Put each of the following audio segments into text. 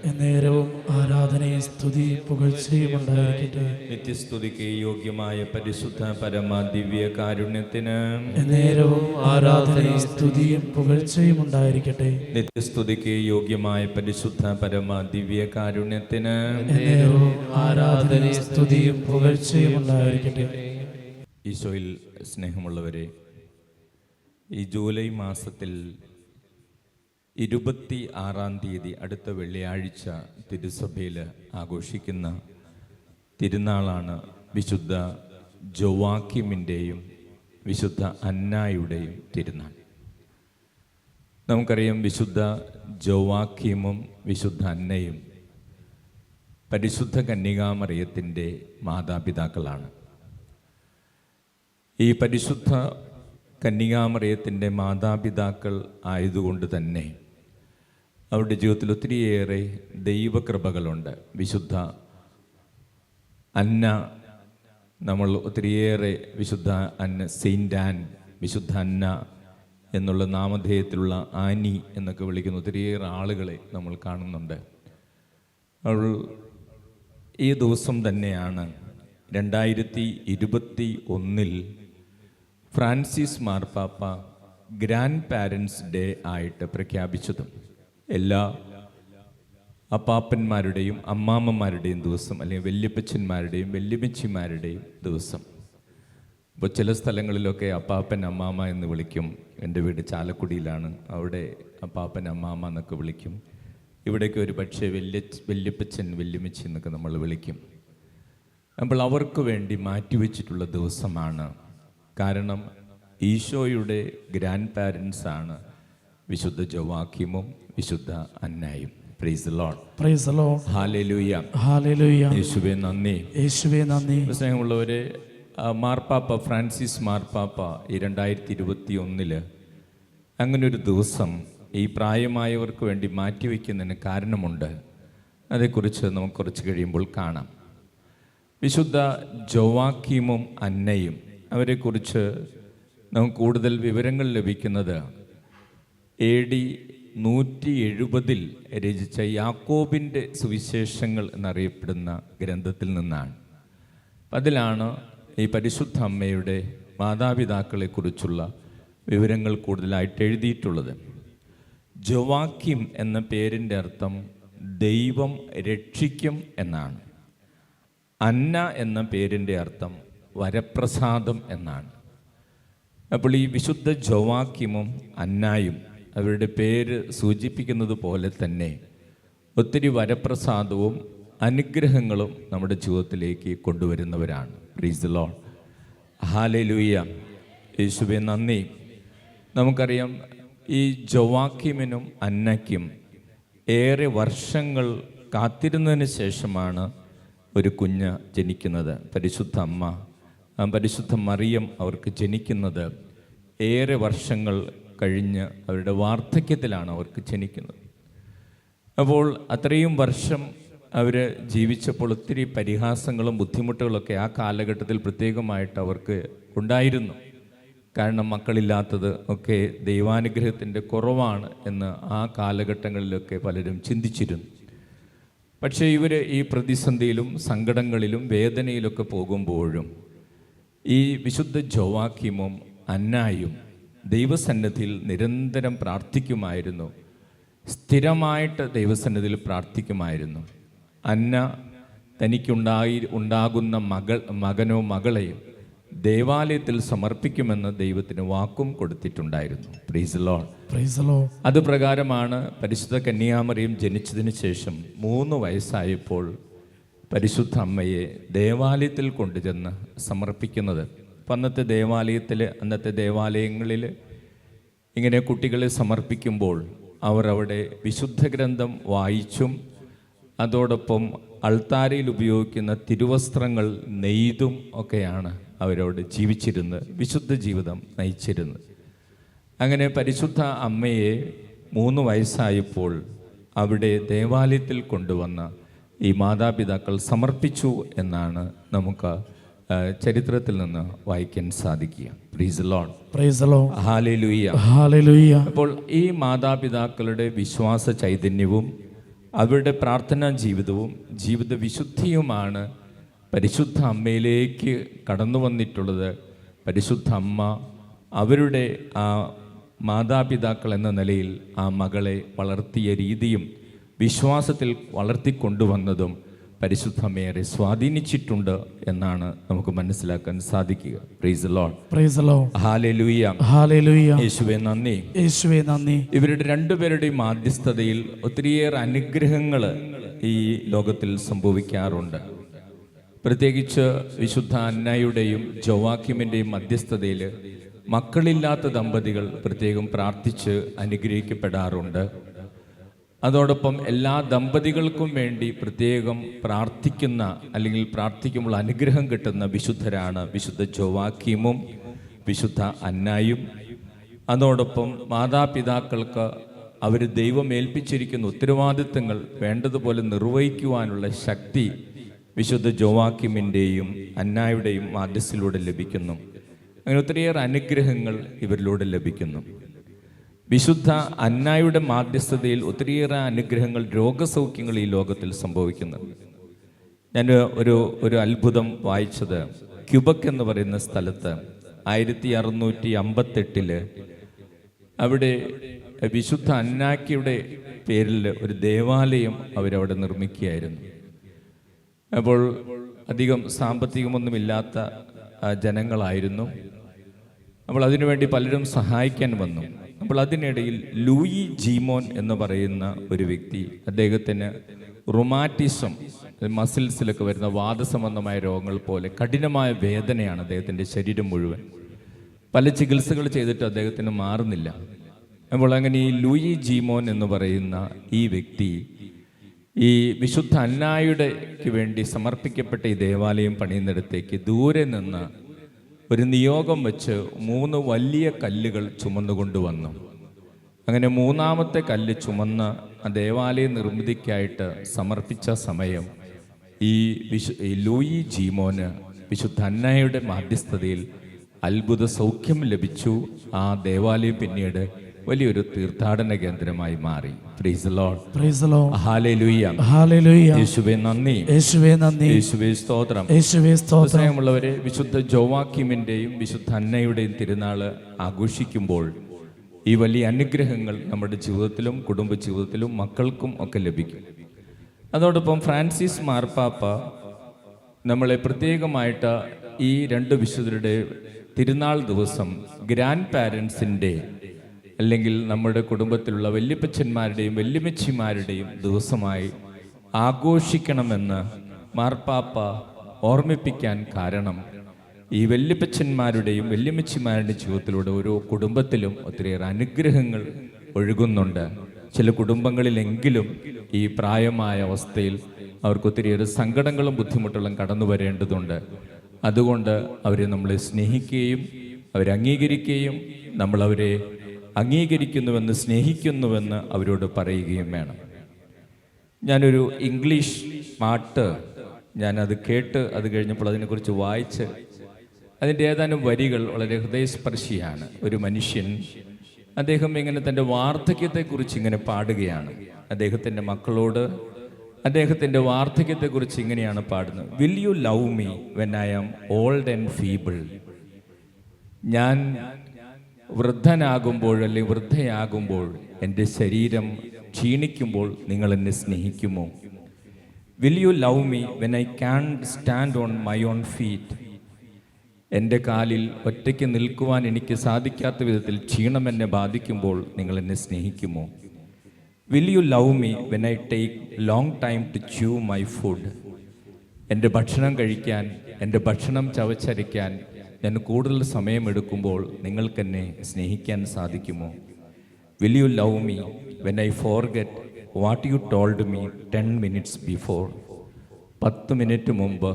എന്നേരവും ആരാധനയും സ്തുതി പുകഴ്ചയും ഉണ്ടായിരിക്കട്ടെ. നിത്യസ്തുതിക്ക് യോഗ്യമായ പരിശുദ്ധ പരമ ദിവ്യ കാരുണ്യത്തിന് എന്നേരവും ആരാധനയും സ്തുതിയും പുകഴ്ചയും ഉണ്ടായിരിക്കട്ടെ. നിത്യസ്തുതിക്ക് യോഗ്യമായ പരിശുദ്ധ പരമ ദിവ്യ കാരുണ്യത്തിന് എന്നേരവും ആരാധനയും സ്തുതിയും പുകഴ്ചയും ഉണ്ടായിരിക്കട്ടെ. ഈശോയിൽ സ്നേഹമുള്ളവരെ, ഈ ജൂലൈ മാസത്തിൽ 26-ാം തീയതി അടുത്ത വെള്ളിയാഴ്ച തിരുസഭയിൽ ആഘോഷിക്കുന്ന തിരുനാളാണ് വിശുദ്ധ ജോവാക്കിമിൻ്റെയും വിശുദ്ധ അന്നായുടെയും തിരുനാൾ. നമുക്കറിയാം, വിശുദ്ധ ജോവാക്കിമും വിശുദ്ധ അന്നയും പരിശുദ്ധ കന്യകാമറിയത്തിൻ്റെ മാതാപിതാക്കളാണ്. ഈ പരിശുദ്ധ കന്യകാമറിയത്തിൻ്റെ മാതാപിതാക്കൾ ആയതുകൊണ്ട് തന്നെ അവരുടെ ജീവിതത്തിൽ ഒത്തിരിയേറെ ദൈവകൃപകളുണ്ട്. വിശുദ്ധ അന്ന, നമ്മൾ ഒത്തിരിയേറെ വിശുദ്ധ അന്ന, സെയിൻ്റ് ആൻ, വിശുദ്ധ അന്ന എന്നുള്ള നാമധേയത്തിലുള്ള ആനി എന്നൊക്കെ വിളിക്കുന്ന ഒത്തിരിയേറെ ആളുകളെ നമ്മൾ കാണുന്നുണ്ട്. അവൾ ഈ ദിവസം തന്നെയാണ് 2021 ഫ്രാൻസിസ് മാർപ്പാപ്പ ഗ്രാൻഡ് പാരൻസ് ഡേ ആയിട്ട് പ്രഖ്യാപിച്ചതും. എല്ലാ അപ്പാപ്പന്മാരുടെയും അമ്മാമ്മമാരുടെയും ദിവസം, അല്ലെങ്കിൽ വല്യപ്പച്ചന്മാരുടെയും വല്യമ്മച്ചിമാരുടെയും ദിവസം. ഇപ്പോൾ ചില സ്ഥലങ്ങളിലൊക്കെ അപ്പാപ്പൻ അമ്മാമ്മ എന്ന് വിളിക്കും. എൻ്റെ വീട് ചാലക്കുടിയിലാണ്, അവിടെ അപ്പാപ്പൻ അമ്മാമ്മ എന്നൊക്കെ വിളിക്കും. ഇവിടേക്ക് ഒരു പക്ഷേ വല്യപ്പച്ചൻ വല്യമ്മച്ചി എന്നൊക്കെ നമ്മൾ വിളിക്കും. അപ്പോൾ അവർക്ക് വേണ്ടി മാറ്റിവെച്ചിട്ടുള്ള ദിവസമാണ്. കാരണം ഈശോയുടെ ഗ്രാൻഡ് പാരൻസാണ് വിശുദ്ധ ജോവാക്കിമും വിശുദ്ധ അന്നായും. Praise the Lord. Praise the Lord. Hallelujah. Hallelujah. യേശുവേ നന്ദി. യേശുവേ നന്ദി. സ്നേഹമുള്ളവരെ, മാർപ്പാപ്പ ഫ്രാൻസിസ് മാർപ്പാപ്പ ഈ 2021 അങ്ങനൊരു ദിവസം ഈ പ്രായമായവർക്ക് വേണ്ടി മാറ്റിവെക്കുന്നതിന് കാരണമുണ്ട്. അതേക്കുറിച്ച് നമുക്ക് കുറച്ച് കഴിയുമ്പോൾ കാണാം. വിശുദ്ധ ജോവാക്കിമും അന്നയും, അവരെക്കുറിച്ച് നമുക്ക് കൂടുതൽ വിവരങ്ങൾ ലഭിക്കുന്നത് AD 170 രചിച്ച യാക്കോബിൻ്റെ സുവിശേഷങ്ങൾ എന്നറിയപ്പെടുന്ന ഗ്രന്ഥത്തിൽ നിന്നാണ്. അതിലാണ് ഈ പരിശുദ്ധ അമ്മയുടെ മാതാപിതാക്കളെക്കുറിച്ചുള്ള വിവരങ്ങൾ കൂടുതലായിട്ട് എഴുതിയിട്ടുള്ളത്. ജോവാക്കിം എന്ന പേരിൻ്റെ അർത്ഥം ദൈവം രക്ഷിക്കും എന്നാണ്. അന്ന എന്ന പേരിൻ്റെ അർത്ഥം വരപ്രസാദം എന്നാണ്. അപ്പോൾ ഈ വിശുദ്ധ ജോവാക്കിമും അന്നായും അവരുടെ പേര് സൂചിപ്പിക്കുന്നത് പോലെ തന്നെ ഒത്തിരി വരപ്രസാദവും അനുഗ്രഹങ്ങളും നമ്മുടെ ജീവിതത്തിലേക്ക് കൊണ്ടുവരുന്നവരാണ്. Praise the Lord. ഹല്ലേലൂയ. യേശുവേ നന്ദി. നമുക്കറിയാം, ഈ ജോവാക്കിമിനും അന്നയ്ക്കും ഏറെ വർഷങ്ങൾ കാത്തിരുന്നതിന് ശേഷമാണ് ഒരു കുഞ്ഞ് ജനിക്കുന്നത്. പരിശുദ്ധ അമ്മ, പരിശുദ്ധ മറിയം അവർക്ക് ജനിക്കുന്നത് ഏറെ വർഷങ്ങൾ കഴിഞ്ഞ് അവരുടെ വാർദ്ധക്യത്തിലാണ് അവർക്ക് ജനിക്കുന്നത്. അപ്പോൾ അത്രയും വർഷം അവർ ജീവിച്ചപ്പോൾ ഒത്തിരി പരിഹാസങ്ങളും ബുദ്ധിമുട്ടുകളൊക്കെ ആ കാലഘട്ടത്തിൽ പ്രത്യേകമായിട്ട് അവർക്ക് ഉണ്ടായിരുന്നു. കാരണം മക്കളില്ലാത്തത് ഒക്കെ ദൈവാനുഗ്രഹത്തിൻ്റെ കുറവാണ് എന്ന് ആ കാലഘട്ടങ്ങളിലൊക്കെ പലരും ചിന്തിച്ചിരുന്നു. പക്ഷേ ഇവർ ഈ പ്രതിസന്ധിയിലും സങ്കടങ്ങളിലും വേദനയിലൊക്കെ പോകുമ്പോഴും ഈ വിശുദ്ധ ജോവാക്കിമും അന്നായും ദൈവസന്നിധിയിൽ നിരന്തരം പ്രാർത്ഥിക്കുമായിരുന്നു. സ്ഥിരമായിട്ട് ദൈവസന്നിധിയിൽ പ്രാർത്ഥിക്കുമായിരുന്നു. അന്ന തനിക്കുണ്ടാകുന്ന മകനോ മകളെയും ദേവാലയത്തിൽ സമർപ്പിക്കുമെന്ന് ദൈവത്തിന് വാക്കും കൊടുത്തിട്ടുണ്ടായിരുന്നു. Praise the Lord. Praise the Lord. അതുപ്രകാരമാണ് പരിശുദ്ധ കന്യാമറിയം ജനിച്ചതിന് ശേഷം 3 വയസ്സായപ്പോൾ പരിശുദ്ധ അമ്മയെ ദേവാലയത്തിൽ കൊണ്ടുചെന്ന് സമർപ്പിക്കുന്നത്. അന്നത്തെ ദേവാലയങ്ങളിൽ ഇങ്ങനെ കുട്ടികളെ സമർപ്പിക്കുമ്പോൾ അവർ അവിടെ വിശുദ്ധ ഗ്രന്ഥം വായിച്ചും അതോടൊപ്പം അൾത്താരയിൽ ഉപയോഗിക്കുന്ന തിരുവസ്ത്രങ്ങൾ നെയ്തും ഒക്കെയാണ് അവരോട് ജീവിച്ചിരുന്നത്, വിശുദ്ധ ജീവിതം നയിച്ചിരുന്നത്. അങ്ങനെ പരിശുദ്ധ അമ്മയെ 3 വയസ്സായപ്പോൾ അവിടെ ദേവാലയത്തിൽ കൊണ്ടുവന്ന ഈ മാതാപിതാക്കൾ സമർപ്പിച്ചു എന്നാണ് നമുക്ക് ചരിത്രത്തിൽ നിന്ന് വായിക്കാൻ സാധിക്കുക. Price the Lord. Praise the Lord. Hallelujah. Hallelujah. അപ്പോൾ ഈ മാതാപിതാക്കളുടെ വിശ്വാസ ചൈതന്യവും അവരുടെ പ്രാർത്ഥനാ ജീവിതവും ജീവിത വിശുദ്ധിയുമാണ് പരിശുദ്ധ അമ്മയിലേക്ക് കടന്നു വന്നിട്ടുള്ളത്. പരിശുദ്ധ അമ്മ അവരുടെ ആ മാതാപിതാക്കൾ എന്ന നിലയിൽ ആ മകളെ വളർത്തിയ രീതിയും വിശ്വാസത്തിൽ വളർത്തിക്കൊണ്ടുവന്നതും പരിശുദ്ധ അമ്മയെ സ്വാധീനിച്ചിട്ടുണ്ട് എന്നാണ് നമുക്ക് മനസ്സിലാക്കാൻ സാധിക്കുക. Price the Lord. Praise the Lord. Hallelujah. Hallelujah. യേശുവേ നന്ദി. യേശുവേ നന്ദി. ഇവരുടെ രണ്ടുപേരുടെയും മാധ്യസ്ഥതയിൽ ഒത്തിരിയേറെ അനുഗ്രഹങ്ങൾ ഈ ലോകത്തിൽ സംഭവിക്കാറുണ്ട്. പ്രത്യേകിച്ച് വിശുദ്ധ അന്നയുടെയും ജോവാക്യമിൻ്റെയും മധ്യസ്ഥതയിൽ മക്കളില്ലാത്ത ദമ്പതികൾ പ്രത്യേകം പ്രാർത്ഥിച്ച് അനുഗ്രഹിക്കപ്പെടാറുണ്ട്. അതോടൊപ്പം എല്ലാ ദമ്പതികൾക്കും വേണ്ടി പ്രത്യേകം പ്രാർത്ഥിക്കുന്ന അല്ലെങ്കിൽ പ്രാർത്ഥിക്കുമ്പോൾ അനുഗ്രഹം കിട്ടുന്ന വിശുദ്ധരാണ് വിശുദ്ധ ജോവാക്യമും വിശുദ്ധ അന്നായും. അതോടൊപ്പം മാതാപിതാക്കൾക്ക് അവർ ദൈവം ഏൽപ്പിച്ചിരിക്കുന്ന ഉത്തരവാദിത്തങ്ങൾ വേണ്ടതുപോലെ നിർവഹിക്കുവാനുള്ള ശക്തി വിശുദ്ധ ജോവാക്യമിൻ്റെയും അന്നായുടെയും മാധ്യസ്ഥയിലൂടെ ലഭിക്കുന്നു. അങ്ങനെ ഒത്തിരിയേറെ അനുഗ്രഹങ്ങൾ ഇവരിലൂടെ ലഭിക്കുന്നു. വിശുദ്ധ അന്നായുടെ മാധ്യസ്ഥതയിൽ ഒത്തിരിയേറെ അനുഗ്രഹങ്ങൾ, രോഗസൗഖ്യങ്ങൾ ഈ ലോകത്തിൽ സംഭവിക്കുന്നുണ്ട്. ഞാൻ ഒരു അത്ഭുതം വായിച്ചത് ക്യൂബക് എന്ന് പറയുന്ന സ്ഥലത്ത് 1658 അവിടെ വിശുദ്ധ അന്നാക്കിയുടെ പേരിൽ ഒരു ദേവാലയം അവരവിടെ നിർമ്മിക്കുകയായിരുന്നു. അപ്പോൾ അധികം സാമ്പത്തികമൊന്നുമില്ലാത്ത ജനങ്ങളായിരുന്നു. അപ്പോൾ അതിനുവേണ്ടി പലരും സഹായിക്കാൻ വന്നു. അപ്പോൾ അതിനിടയിൽ ലൂയി ജീമോൻ എന്ന് പറയുന്ന ഒരു വ്യക്തി, അദ്ദേഹത്തിന് റുമാറ്റിസം, മസിൽസിലൊക്കെ വരുന്ന വാദസംബന്ധമായ രോഗങ്ങൾ പോലെ കഠിനമായ വേദനയാണ് അദ്ദേഹത്തിൻ്റെ ശരീരം മുഴുവൻ. പല ചികിത്സകൾ ചെയ്തിട്ട് അദ്ദേഹത്തിന് മാറുന്നില്ല. അപ്പോൾ അങ്ങനെ ഈ ലൂയി ജീമോൻ എന്ന് പറയുന്ന ഈ വ്യക്തി ഈ വിശുദ്ധ അന്നായുടെക്ക് വേണ്ടി സമർപ്പിക്കപ്പെട്ട ഈ ദേവാലയം പണിയുന്നിടത്തേക്ക് ദൂരെ നിന്ന് ഒരു നിയോഗം വെച്ച് 3 വലിയ കല്ലുകൾ ചുമന്നുകൊണ്ടുവന്നു. അങ്ങനെ 3ാമത്തെ കല്ല് ചുമന്ന് ആ ദേവാലയ നിർമ്മിതിക്കായിട്ട് സമർപ്പിച്ച സമയം ഈ ലൂയി ജീമോന് വിശുദ്ധ അന്നയുടെ മാധ്യസ്ഥതയിൽ അത്ഭുത സൗഖ്യം ലഭിച്ചു. ആ ദേവാലയം പിന്നീട് വലിയൊരു തീർത്ഥാടന കേന്ദ്രമായി മാറി. Price the Lord. Praise the Lord. Hallelujah. Hallelujah. യേശുവേ നന്ദി. യേശുവേ നന്ദി. യേശുവേ സ്തോത്രം. യേശുവേ സ്തോത്രം. സ്നേഹമുള്ളവരെ, വിശുദ്ധ ജോവാക്യമിൻ്റെയും വിശുദ്ധ അന്നയുടെയും തിരുനാൾ ആഘോഷിക്കുമ്പോൾ ഈ വലിയ അനുഗ്രഹങ്ങൾ നമ്മുടെ ജീവിതത്തിലും കുടുംബ ജീവിതത്തിലും മക്കൾക്കും ഒക്കെ ലഭിക്കും. അതോടൊപ്പം ഫ്രാൻസിസ് മാർപ്പാപ്പ നമ്മളെ പ്രത്യേകമായിട്ട് ഈ 2 വിശുദ്ധരുടെ തിരുനാൾ ദിവസം ഗ്രാൻഡ് പാരൻസിൻ്റെ അല്ലെങ്കിൽ നമ്മുടെ കുടുംബത്തിലുള്ള വല്യപ്പച്ചന്മാരുടെയും വല്യമ്മച്ചിമാരുടെയും ദിവസമായി ആഘോഷിക്കണമെന്ന് മാർപ്പാപ്പ ഓർമ്മിപ്പിക്കാൻ കാരണം ഈ വല്യപ്പച്ചന്മാരുടെയും വല്യമ്മച്ചിമാരുടെയും ജീവിതത്തിലൂടെ ഓരോ കുടുംബത്തിലും ഒത്തിരിയേറെ അനുഗ്രഹങ്ങൾ ഒഴുകുന്നുണ്ട്. ചില കുടുംബങ്ങളിലെങ്കിലും ഈ പ്രായമായ അവസ്ഥയിൽ അവർക്ക് ഒത്തിരിയേറെ സങ്കടങ്ങളും ബുദ്ധിമുട്ടുകളും കടന്നു വരേണ്ടതുണ്ട്. അതുകൊണ്ട് അവരെ നമ്മളെ സ്നേഹിക്കുകയും അവരെ അംഗീകരിക്കുകയും നമ്മളവരെ അംഗീകരിക്കുന്നുവെന്ന് സ്നേഹിക്കുന്നുവെന്ന് അവരോട് പറയുകയും വേണം. ഞാനൊരു ഇംഗ്ലീഷ് പാട്ട് ഞാനത് കേട്ട് അത് കഴിഞ്ഞപ്പോൾ അതിനെക്കുറിച്ച് വായിച്ച് അതിൻ്റെ ഏതാനും വരികൾ വളരെ ഹൃദയസ്പർശിയാണ്. ഒരു മനുഷ്യൻ, അദ്ദേഹം ഇങ്ങനെ തൻ്റെ വാർദ്ധക്യത്തെക്കുറിച്ച് ഇങ്ങനെ പാടുകയാണ്. അദ്ദേഹത്തിൻ്റെ മക്കളോട് അദ്ദേഹത്തിൻ്റെ വാർദ്ധക്യത്തെക്കുറിച്ച് ഇങ്ങനെയാണ് പാടുന്നത്. Will you love me when I am old and feeble? ഞാൻ വൃദ്ധനാകുമ്പോൾ അല്ലെങ്കിൽ വൃദ്ധയാകുമ്പോൾ, എൻ്റെ ശരീരം ക്ഷീണിക്കുമ്പോൾ നിങ്ങൾ എന്നെ സ്നേഹിക്കുമോ? Will you love me when I can stand on my own feet? എൻ്റെ കാലിൽ ഒറ്റയ്ക്ക് നിൽക്കുവാൻ എനിക്ക് സാധിക്കാത്ത വിധത്തിൽ ക്ഷീണം എന്നെ ബാധിക്കുമ്പോൾ നിങ്ങൾ എന്നെ സ്നേഹിക്കുമോ? Will you love me when I take long time to chew my food? എൻ്റെ ഭക്ഷണം കഴിക്കാൻ, എൻ്റെ ഭക്ഷണം ചവച്ചരയ്ക്കാൻ ഞാൻ കൂടുതൽ സമയമെടുക്കുമ്പോൾ നിങ്ങൾക്കെന്നെ സ്നേഹിക്കാൻ സാധിക്കുമോ? Will you love me when I forget what you told me 10 minutes before? 10 minute മുമ്പ്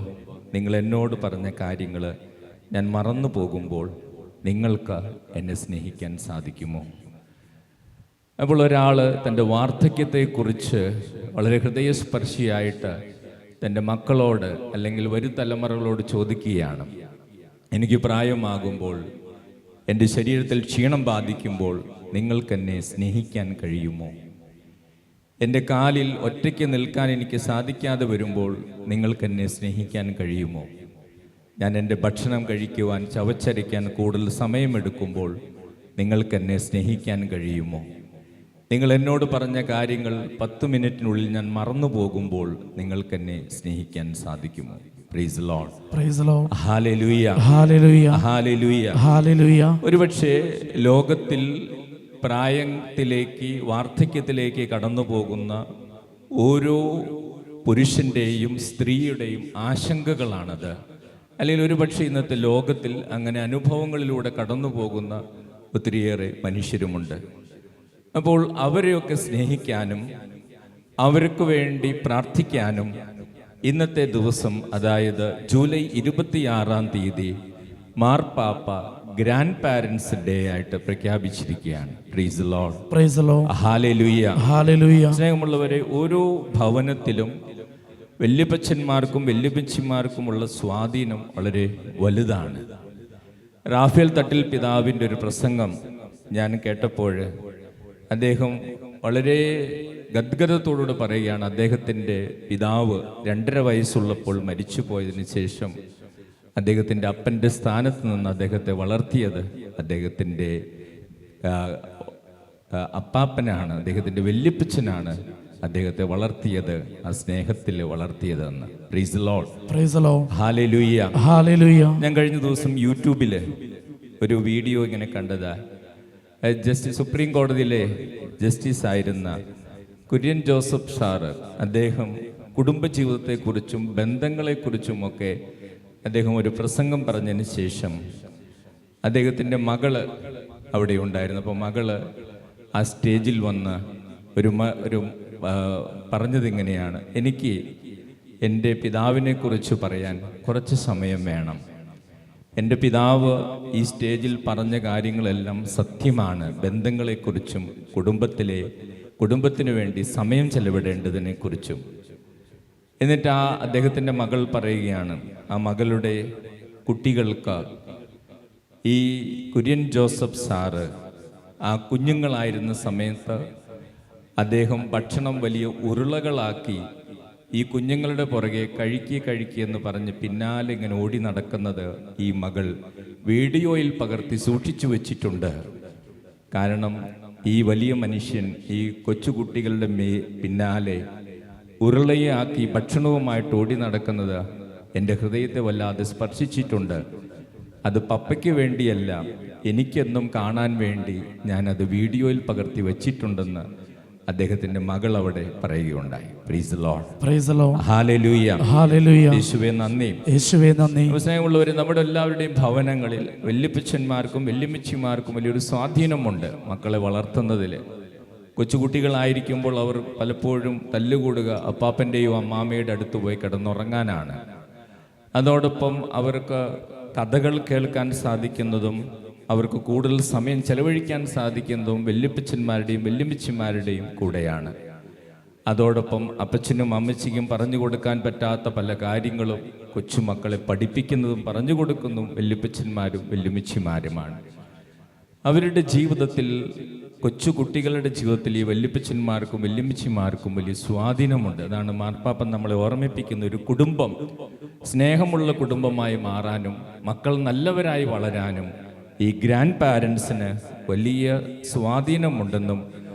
നിങ്ങൾ എന്നോട് പറഞ്ഞ കാര്യങ്ങൾ ഞാൻ മറന്നു പോകുമ്പോൾ നിങ്ങൾക്ക് എന്നെ സ്നേഹിക്കാൻ സാധിക്കുമോ? അപ്പോൾ ഒരാൾ തൻ്റെ വാർദ്ധക്യത്തെക്കുറിച്ച് വളരെ ഹൃദയസ്പർശിയായിട്ട് തൻ്റെ മക്കളോട് അല്ലെങ്കിൽ വരും തലമുറകളോട് ചോദിക്കുകയാണ്, എനിക്ക് പ്രായമാകുമ്പോൾ, എൻ്റെ ശരീരത്തിൽ ക്ഷീണം ബാധിക്കുമ്പോൾ നിങ്ങൾക്കെന്നെ സ്നേഹിക്കാൻ കഴിയുമോ? എൻ്റെ കാലിൽ ഒറ്റയ്ക്ക് നിൽക്കാൻ എനിക്ക് സാധിക്കാതെ വരുമ്പോൾ നിങ്ങൾക്ക് എന്നെ സ്നേഹിക്കാൻ കഴിയുമോ? ഞാൻ എൻ്റെ ഭക്ഷണം കഴിക്കുവാൻ ചവച്ചരയ്ക്കാൻ കൂടുതൽ സമയമെടുക്കുമ്പോൾ നിങ്ങൾക്ക് എന്നെ സ്നേഹിക്കാൻ കഴിയുമോ? നിങ്ങൾ എന്നോട് പറഞ്ഞ കാര്യങ്ങൾ 10 മിനിറ്റിനുള്ളിൽ ഞാൻ മറന്നു പോകുമ്പോൾ നിങ്ങൾക്ക് എന്നെ സ്നേഹിക്കാൻ സാധിക്കുമോ? Praise Lord, praise Lord, hallelujah, hallelujah, hallelujah, hallelujah. ഒരുപക്ഷെ ലോകത്തിൽ പ്രായത്തിലേക്ക് വാർദ്ധക്യത്തിലേക്ക് കടന്നു പോകുന്ന ഓരോ പുരുഷൻ്റെയും സ്ത്രീയുടെയും ആശങ്കകളാണത്. അല്ലെങ്കിൽ ഒരുപക്ഷെ ഇന്നത്തെ ലോകത്തിൽ അങ്ങനെ അനുഭവങ്ങളിലൂടെ കടന്നു പോകുന്ന ഒത്തിരിയേറെ മനുഷ്യരുമുണ്ട്. അപ്പോൾ അവരെയൊക്കെ സ്നേഹിക്കാനും അവർക്ക് വേണ്ടി പ്രാർത്ഥിക്കാനും ഇന്നത്തെ ദിവസം, അതായത് ജൂലൈ 26-ാം തീയതി മാർപ്പാപ്പ ഗ്രാൻഡ് പാരൻസ് ഡേ ആയിട്ട് പ്രഖ്യാപിച്ചിരിക്കുകയാണ്. Praise Lord, praise Lord, hallelujah, hallelujah. സ്നേഹമുള്ളവരെ, ഓരോ ഭവനത്തിലും വല്യപ്പച്ചന്മാർക്കും വല്യപ്പച്ചിമാർക്കുമുള്ള സ്വാധീനം വളരെ വലുതാണ്. റാഫേൽ തട്ടിൽ പിതാവിൻ്റെ ഒരു പ്രസംഗം ഞാൻ കേട്ടപ്പോൾ അദ്ദേഹം വളരെ ഗദ്ഗതത്തോടുകൂടി പറയുകയാണ്, അദ്ദേഹത്തിൻ്റെ പിതാവ് 2.5 വയസ്സുള്ളപ്പോൾ മരിച്ചു പോയതിന് ശേഷം അദ്ദേഹത്തിൻ്റെ അപ്പൻ്റെ സ്ഥാനത്ത് നിന്ന് അദ്ദേഹത്തെ വളർത്തിയത് അദ്ദേഹത്തിൻ്റെ അപ്പാപ്പനാണ്, അദ്ദേഹത്തിൻ്റെ വല്യപ്പച്ചനാണ് അദ്ദേഹത്തെ വളർത്തിയത്, ആ സ്നേഹത്തിൽ വളർത്തിയതെന്ന്. Praise the Lord, praise the Lord, hallelujah, hallelujah. ഞാൻ കഴിഞ്ഞ ദിവസം യൂട്യൂബിൽ ഒരു വീഡിയോ ഇങ്ങനെ കണ്ടതാ. സുപ്രീം കോടതിയിലെ ജസ്റ്റിസ് ആയിരുന്ന കുര്യൻ ജോസഫ് സാറ്, അദ്ദേഹം കുടുംബജീവിതത്തെക്കുറിച്ചും ബന്ധങ്ങളെക്കുറിച്ചുമൊക്കെ അദ്ദേഹം ഒരു പ്രസംഗം പറഞ്ഞതിന് ശേഷം അദ്ദേഹത്തിൻ്റെ മകള് അവിടെ ഉണ്ടായിരുന്നു. അപ്പോൾ മകള് ആ സ്റ്റേജിൽ വന്ന് ഒരു പറഞ്ഞത് ഇങ്ങനെയാണ്, എനിക്ക് എൻ്റെ പിതാവിനെ കുറിച്ച് പറയാൻ കുറച്ച് സമയം വേണം. എൻ്റെ പിതാവ് ഈ സ്റ്റേജിൽ പറഞ്ഞ കാര്യങ്ങളെല്ലാം സത്യമാണ്, ബന്ധങ്ങളെക്കുറിച്ചും കുടുംബത്തിന് വേണ്ടി സമയം ചെലവിടേണ്ടതിനെ കുറിച്ചും. എന്നിട്ട് അദ്ദേഹത്തിൻ്റെ മകൾ പറയുകയാണ്, ആ മകളുടെ കുട്ടികൾക്ക് ഈ കുര്യൻ ജോസഫ് സാറ് ആ കുഞ്ഞുങ്ങളായിരുന്ന സമയത്ത് അദ്ദേഹം ഭക്ഷണം വലിയ ഉരുളകളാക്കി ഈ കുഞ്ഞുങ്ങളുടെ പുറകെ കഴിക്കുക എന്ന് പറഞ്ഞ് പിന്നാലെ ഇങ്ങനെ ഓടി നടക്കുന്നത് ഈ മകൾ വീഡിയോയിൽ പകർത്തി സൂക്ഷിച്ചു വെച്ചിട്ടുണ്ട്. കാരണം ഈ വലിയ മനുഷ്യൻ ഈ കൊച്ചുകുട്ടികളുടെ പിന്നാലെ ഉരുളയെ ആക്കി ഭക്ഷണവുമായിട്ട് ഓടി നടക്കുന്നത് എൻ്റെ ഹൃദയത്തെ വല്ലാതെ സ്പർശിച്ചിട്ടുണ്ട്. അത് പപ്പയ്ക്ക് വേണ്ടിയല്ല, എനിക്കെന്നും കാണാൻ വേണ്ടി ഞാനത് വീഡിയോയിൽ പകർത്തി വെച്ചിട്ടുണ്ടെന്ന് അദ്ദേഹത്തിന്റെ മകൾ അവിടെ പറയുകയുണ്ടായി. Price the Lord, praise the Lord, hallelujah, hallelujah. യേശുവേ നന്ദി, യേശുവേ നന്ദി. സ്നേഹമുള്ളവരെ, നമ്മുടെ എല്ലാവരുടെയും ഭവനങ്ങളിൽ വല്യപ്പച്ചന്മാർക്കും വല്യമ്മച്ചിമാർക്കും വലിയൊരു സ്വാധീനമുണ്ട് മക്കളെ വളർത്തുന്നതിൽ. കൊച്ചുകുട്ടികളായിരിക്കുമ്പോൾ അവർ പലപ്പോഴും തല്ലുകൂടുക അപ്പാപ്പൻ്റെയോ അമ്മാമ്മയുടെ അടുത്ത് പോയി കിടന്നുറങ്ങാനാണ്. അതോടൊപ്പം അവർക്ക് കഥകൾ കേൾക്കാൻ സാധിക്കുന്നതും അവർക്ക് കൂടുതൽ സമയം ചെലവഴിക്കാൻ സാധിക്കുന്നതും വല്യപ്പച്ചന്മാരുടെയും വല്യമ്മച്ചിമാരുടെയും കൂടെയാണ്. അതോടൊപ്പം അപ്പച്ചനും അമ്മച്ചിക്കും പറഞ്ഞു കൊടുക്കാൻ പറ്റാത്ത പല കാര്യങ്ങളും കൊച്ചുമക്കളെ പഠിപ്പിക്കുന്നതും പറഞ്ഞു കൊടുക്കുന്നതും വല്യപ്പച്ചന്മാരും വല്യമ്മച്ചിമാരുമാണ്. അവരുടെ ജീവിതത്തിൽ, കൊച്ചുകുട്ടികളുടെ ജീവിതത്തിൽ ഈ വല്യപ്പച്ചന്മാർക്കും വല്യമ്മച്ചിമാർക്കും വലിയ സ്വാധീനമുണ്ട്. അതാണ് മാർപ്പാപ്പൻ നമ്മളെ ഓർമ്മിപ്പിക്കുന്ന, ഒരു കുടുംബം സ്നേഹമുള്ള കുടുംബമായി മാറാനും മക്കൾ നല്ലവരായി വളരാനും ഈ ഗ്രാൻഡ് പാരൻസിന് വലിയ സ്വാധീനമുണ്ടെന്നും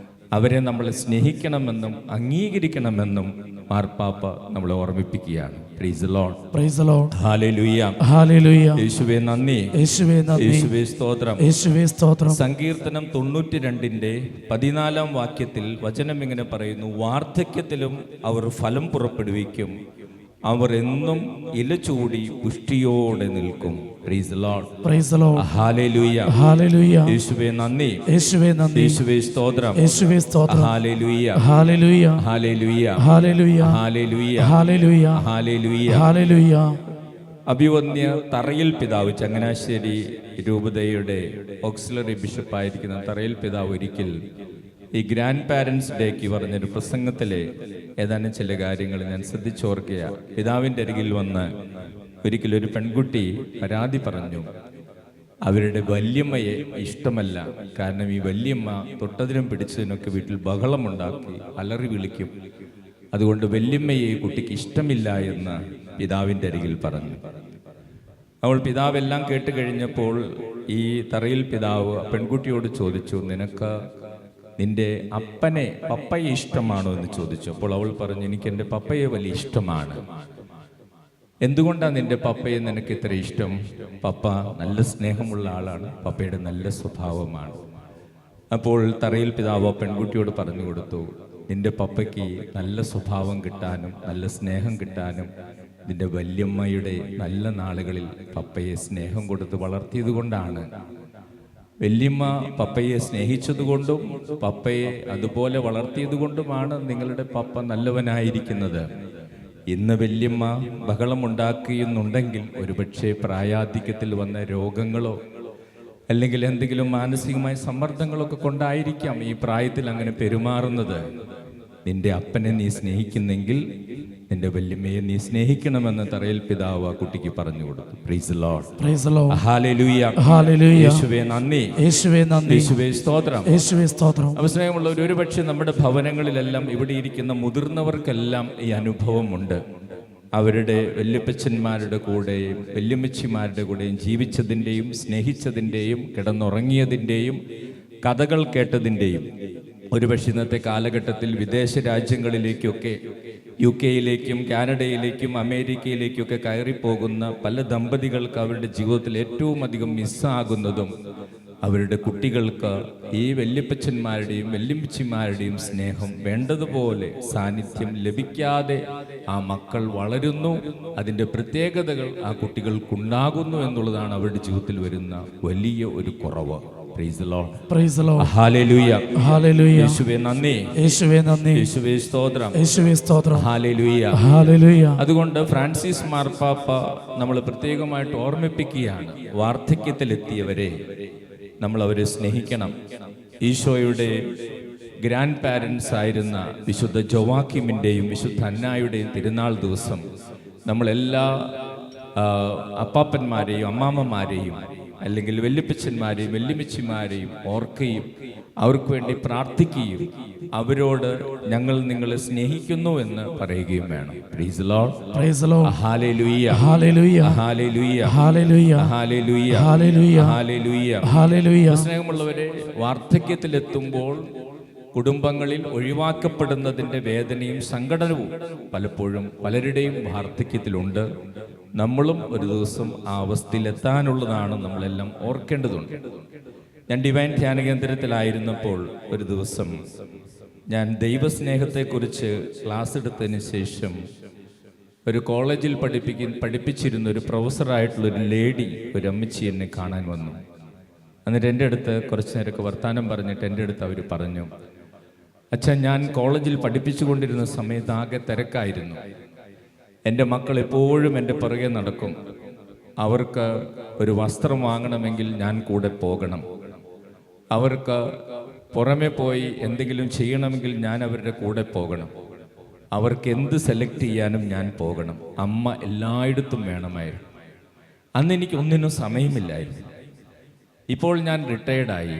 അവരെ നമ്മൾ സ്നേഹിക്കണമെന്നും അംഗീകരിക്കണമെന്നും മാർപ്പാപ്പ നമ്മളെ ഓർമ്മിപ്പിക്കുകയാണ്. Price the Lord, praise the Lord, hallelujah, hallelujah. യേശുവേ നന്ദി, യേശുവേ നന്ദി, യേശുവേ സ്തോത്രം, യേശുവേ സ്തോത്രം. സങ്കീർത്തനം 92-ന്റെ 14-ാം വാക്യത്തിൽ വചനം ഇങ്ങനെ പറയുന്നു, വാർദ്ധക്യത്തിലും അവർ ഫലം പുറപ്പെടുവിക്കും, അവർ എന്നും ഇല ചൂടി പുഷ്ടിയോടെ നിൽക്കും. Price the Lord, praise the Lord, hallelujah, hallelujah. യേശുവേ നന്ദി, യേശുവേ നന്ദി, യേശുവേ സ്തോത്രം, യേശുവേ സ്തോത്രം, hallelujah, hallelujah, hallelujah, hallelujah, hallelujah, hallelujah, hallelujah, hallelujah. അഭിവന്യ തറയിൽ പിതാവ്, ചങ്ങനാശ്ശേരി രൂപതയുടെ ഓക്സിലറി ബിഷപ്പായിരിക്കുന്ന തറയിൽ പിതാവ് ഒരിക്കൽ ഈ ഗ്രാൻഡ് പാരൻസ് ഡേക്ക് പറഞ്ഞൊരു പ്രസംഗത്തിലെ ഏതാനും ചില കാര്യങ്ങൾ ഞാൻ ശ്രദ്ധിച്ചോർക്കുക. പിതാവിൻ്റെ അരികിൽ വന്ന് ഒരിക്കലൊരു പെൺകുട്ടി പരാതി പറഞ്ഞു, അവരുടെ വല്യമ്മയെ ഇഷ്ടമല്ല. കാരണം ഈ വല്യമ്മ തൊട്ടതിനും പിടിച്ചതിനൊക്കെ വീട്ടിൽ ബഹളമുണ്ടാക്കി അലറി വിളിക്കും. അതുകൊണ്ട് വല്യമ്മയെ കുട്ടിക്ക് ഇഷ്ടമില്ല എന്ന് പിതാവിൻ്റെ അരികിൽ പറഞ്ഞു. അവൾ പിതാവെല്ലാം കേട്ട് കഴിഞ്ഞപ്പോൾ ഈ തറയിൽ പിതാവ് പെൺകുട്ടിയോട് ചോദിച്ചു, നിനക്ക് നിന്റെ പപ്പയെ ഇഷ്ടമാണോ എന്ന് ചോദിച്ചു. അപ്പോൾ അവൾ പറഞ്ഞു, എനിക്ക് എൻ്റെ പപ്പയെ വലിയ ഇഷ്ടമാണ്. എന്തുകൊണ്ടാണ് നിന്റെ പപ്പയെ നിനക്ക് ഇത്ര ഇഷ്ടം? പപ്പ നല്ല സ്നേഹമുള്ള ആളാണ്, പപ്പയുടെ നല്ല സ്വഭാവമാണ്. അപ്പോൾ തറയിൽ പിതാവ് പെൺകുട്ടിയോട് പറഞ്ഞു കൊടുത്തു, നിന്റെ പപ്പയ്ക്ക് നല്ല സ്വഭാവം കിട്ടാനും നല്ല സ്നേഹം കിട്ടാനും നിന്റെ വല്യമ്മയുടെ നല്ല നാളുകളിൽ പപ്പയെ സ്നേഹം കൊടുത്ത് വളർത്തിയത് കൊണ്ടാണ്. വല്യമ്മ പപ്പയെ സ്നേഹിച്ചതുകൊണ്ടും പപ്പയെ അതുപോലെ വളർത്തിയത് കൊണ്ടുമാണ് നിങ്ങളുടെ പപ്പ നല്ലവനായിരിക്കുന്നത്. ഇന്ന് വല്യമ്മ ബഹളമുണ്ടാക്കുന്നുണ്ടെങ്കിൽ ഒരുപക്ഷെ പ്രായാധിക്യത്തിൽ വന്ന രോഗങ്ങളോ അല്ലെങ്കിൽ എന്തെങ്കിലും മാനസികമായ സമ്മർദ്ദങ്ങളൊക്കെ കൊണ്ടായിരിക്കാം ഈ പ്രായത്തിൽ അങ്ങനെ പെരുമാറുന്നത്. നിന്റെ അപ്പനെ നീ സ്നേഹിക്കുന്നെങ്കിൽ നിന്റെ വല്യമ്മയെ നീ സ്നേഹിക്കണമെന്ന് തറയിൽ പിതാവ് ആ കുട്ടിക്ക് പറഞ്ഞു കൊടുത്തു. Price the Lord, praise the Lord, hallelujah, hallelujah. യേശുവേ നന്ദി, യേശുവേ നന്ദി, യേശുവേ സ്തോത്രം, യേശുവേ സ്തോത്രം. അവസരമുള്ളവർ ഒരുപക്ഷെ നമ്മുടെ ഭവനങ്ങളിലെല്ലാം ഇവിടെ ഇരിക്കുന്ന മുതിർന്നവർക്കെല്ലാം ഈ അനുഭവമുണ്ട്. അവരുടെ വല്യപ്പച്ചന്മാരുടെ കൂടെയും വല്യമ്മച്ചിമാരുടെ കൂടെയും ജീവിച്ചതിൻ്റെയും സ്നേഹിച്ചതിൻ്റെയും കിടന്നുറങ്ങിയതിൻ്റെയും കഥകൾ കേട്ടതിൻ്റെയും ഒരുപക്ഷെ ഇന്നത്തെ കാലഘട്ടത്തിൽ വിദേശ രാജ്യങ്ങളിലേക്കൊക്കെ UK-യിലേക്കും കാനഡയിലേക്കും അമേരിക്കയിലേക്കൊക്കെ കയറിപ്പോകുന്ന പല ദമ്പതികൾക്ക് അവരുടെ ജീവിതത്തിൽ ഏറ്റവും അധികം മിസ്സാകുന്നതും അവരുടെ കുട്ടികൾക്ക് ഈ വല്യപ്പച്ചന്മാരുടെയും വല്യമ്മച്ചിമാരുടെയും സ്നേഹം വേണ്ടതുപോലെ സാന്നിധ്യം ലഭിക്കാതെ ആ മക്കൾ വളരുന്നു. അതിൻ്റെ പ്രത്യേകതകൾ ആ കുട്ടികൾക്കുണ്ടാകുന്നു എന്നുള്ളതാണ് അവരുടെ ജീവിതത്തിൽ വരുന്ന വലിയ ഒരു കുറവ്. Price the Lord, praise the Lord, hallelujah, hallelujah. യേശുവേ നന്ദി, യേശുവേ നന്ദി, യേശുവേ സ്തോത്രം, യേശുവേ സ്തോത്രം, ഹല്ലേലൂയ, ഹല്ലേലൂയ. അതുകൊണ്ട് ഫ്രാൻസിസ് മാർപ്പാപ്പ നമ്മൾ പ്രത്യേകമായിട്ട് ഓർമ്മിപ്പിക്കുകയാണ്, വാർദ്ധക്യത്തിലെത്തിയവരെ നമ്മൾ അവരെ സ്നേഹിക്കണം. ഈശോയുടെ ഗ്രാൻഡ് പാരൻസ് ആയിരുന്ന വിശുദ്ധ ജോവാക്കിമിൻ്റെയും വിശുദ്ധ അന്നായുടെയും തിരുനാൾ ദിവസം നമ്മളെല്ലാ അപ്പാപ്പന്മാരെയും അമ്മാമ്മമാരെയും അല്ലെങ്കിൽ വല്യപ്പച്ചന്മാരെയും വല്യമ്മച്ചിമാരെയും ഓർക്കുകയും അവർക്ക് വേണ്ടി പ്രാർത്ഥിക്കുകയും അവരോട് ഞങ്ങൾ നിങ്ങളെ സ്നേഹിക്കുന്നു എന്ന് പറയുകയും വേണം. Price the Lord, praise the Lord, hallelujah, hallelujah, hallelujah, hallelujah, hallelujah, hallelujah, hallelujah, hallelujah. സ്നേഹമുള്ളവരെ, വാർദ്ധക്യത്തിലെത്തുമ്പോൾ കുടുംബങ്ങളിൽ ഒഴിവാക്കപ്പെടുന്നതിൻ്റെ വേദനയും സങ്കടവും പലപ്പോഴും പലരുടെയും വാർദ്ധക്യത്തിലുണ്ട്. നമ്മളും ഒരു ദിവസം ആ അവസ്ഥയിലെത്താനുള്ളതാണ്, നമ്മളെല്ലാം ഓർക്കേണ്ടതുണ്ട്. ഞാൻ ഡിവൈൻ ധ്യാന കേന്ദ്രത്തിലായിരുന്നപ്പോൾ ഒരു ദിവസം ഞാൻ ദൈവസ്നേഹത്തെക്കുറിച്ച് ക്ലാസ് എടുത്തതിന് ശേഷം ഒരു കോളേജിൽ പഠിപ്പിച്ചിരുന്ന ഒരു പ്രൊഫസറായിട്ടുള്ളൊരു ലേഡി, ഒരു അമ്മച്ചി എന്നെ കാണാൻ വന്നു. എന്നിട്ട് എൻ്റെ അടുത്ത് കുറച്ച് നേരമൊക്കെ വർത്തമാനം പറഞ്ഞിട്ട് എൻ്റെ അടുത്ത് അവർ പറഞ്ഞു, അച്ഛാ, ഞാൻ കോളേജിൽ പഠിപ്പിച്ചുകൊണ്ടിരുന്ന സമയത്ത് ആകെ തിരക്കായിരുന്നു. എൻ്റെ മക്കൾ എപ്പോഴും എൻ്റെ പുറകെ നടക്കും. അവർക്ക് ഒരു വസ്ത്രം വാങ്ങണമെങ്കിൽ ഞാൻ കൂടെ പോകണം. അവർക്ക് പുറമെ പോയി എന്തെങ്കിലും ചെയ്യണമെങ്കിൽ ഞാൻ അവരുടെ കൂടെ പോകണം. അവർക്ക് എന്ത് സെലക്ട് ചെയ്യാനും ഞാൻ പോകണം. അമ്മ എല്ലായിടത്തും വേണമായിരുന്നു. അന്ന് എനിക്ക് ഒന്നിനും സമയമില്ലായിരുന്നു. ഇപ്പോൾ ഞാൻ റിട്ടയർഡായി,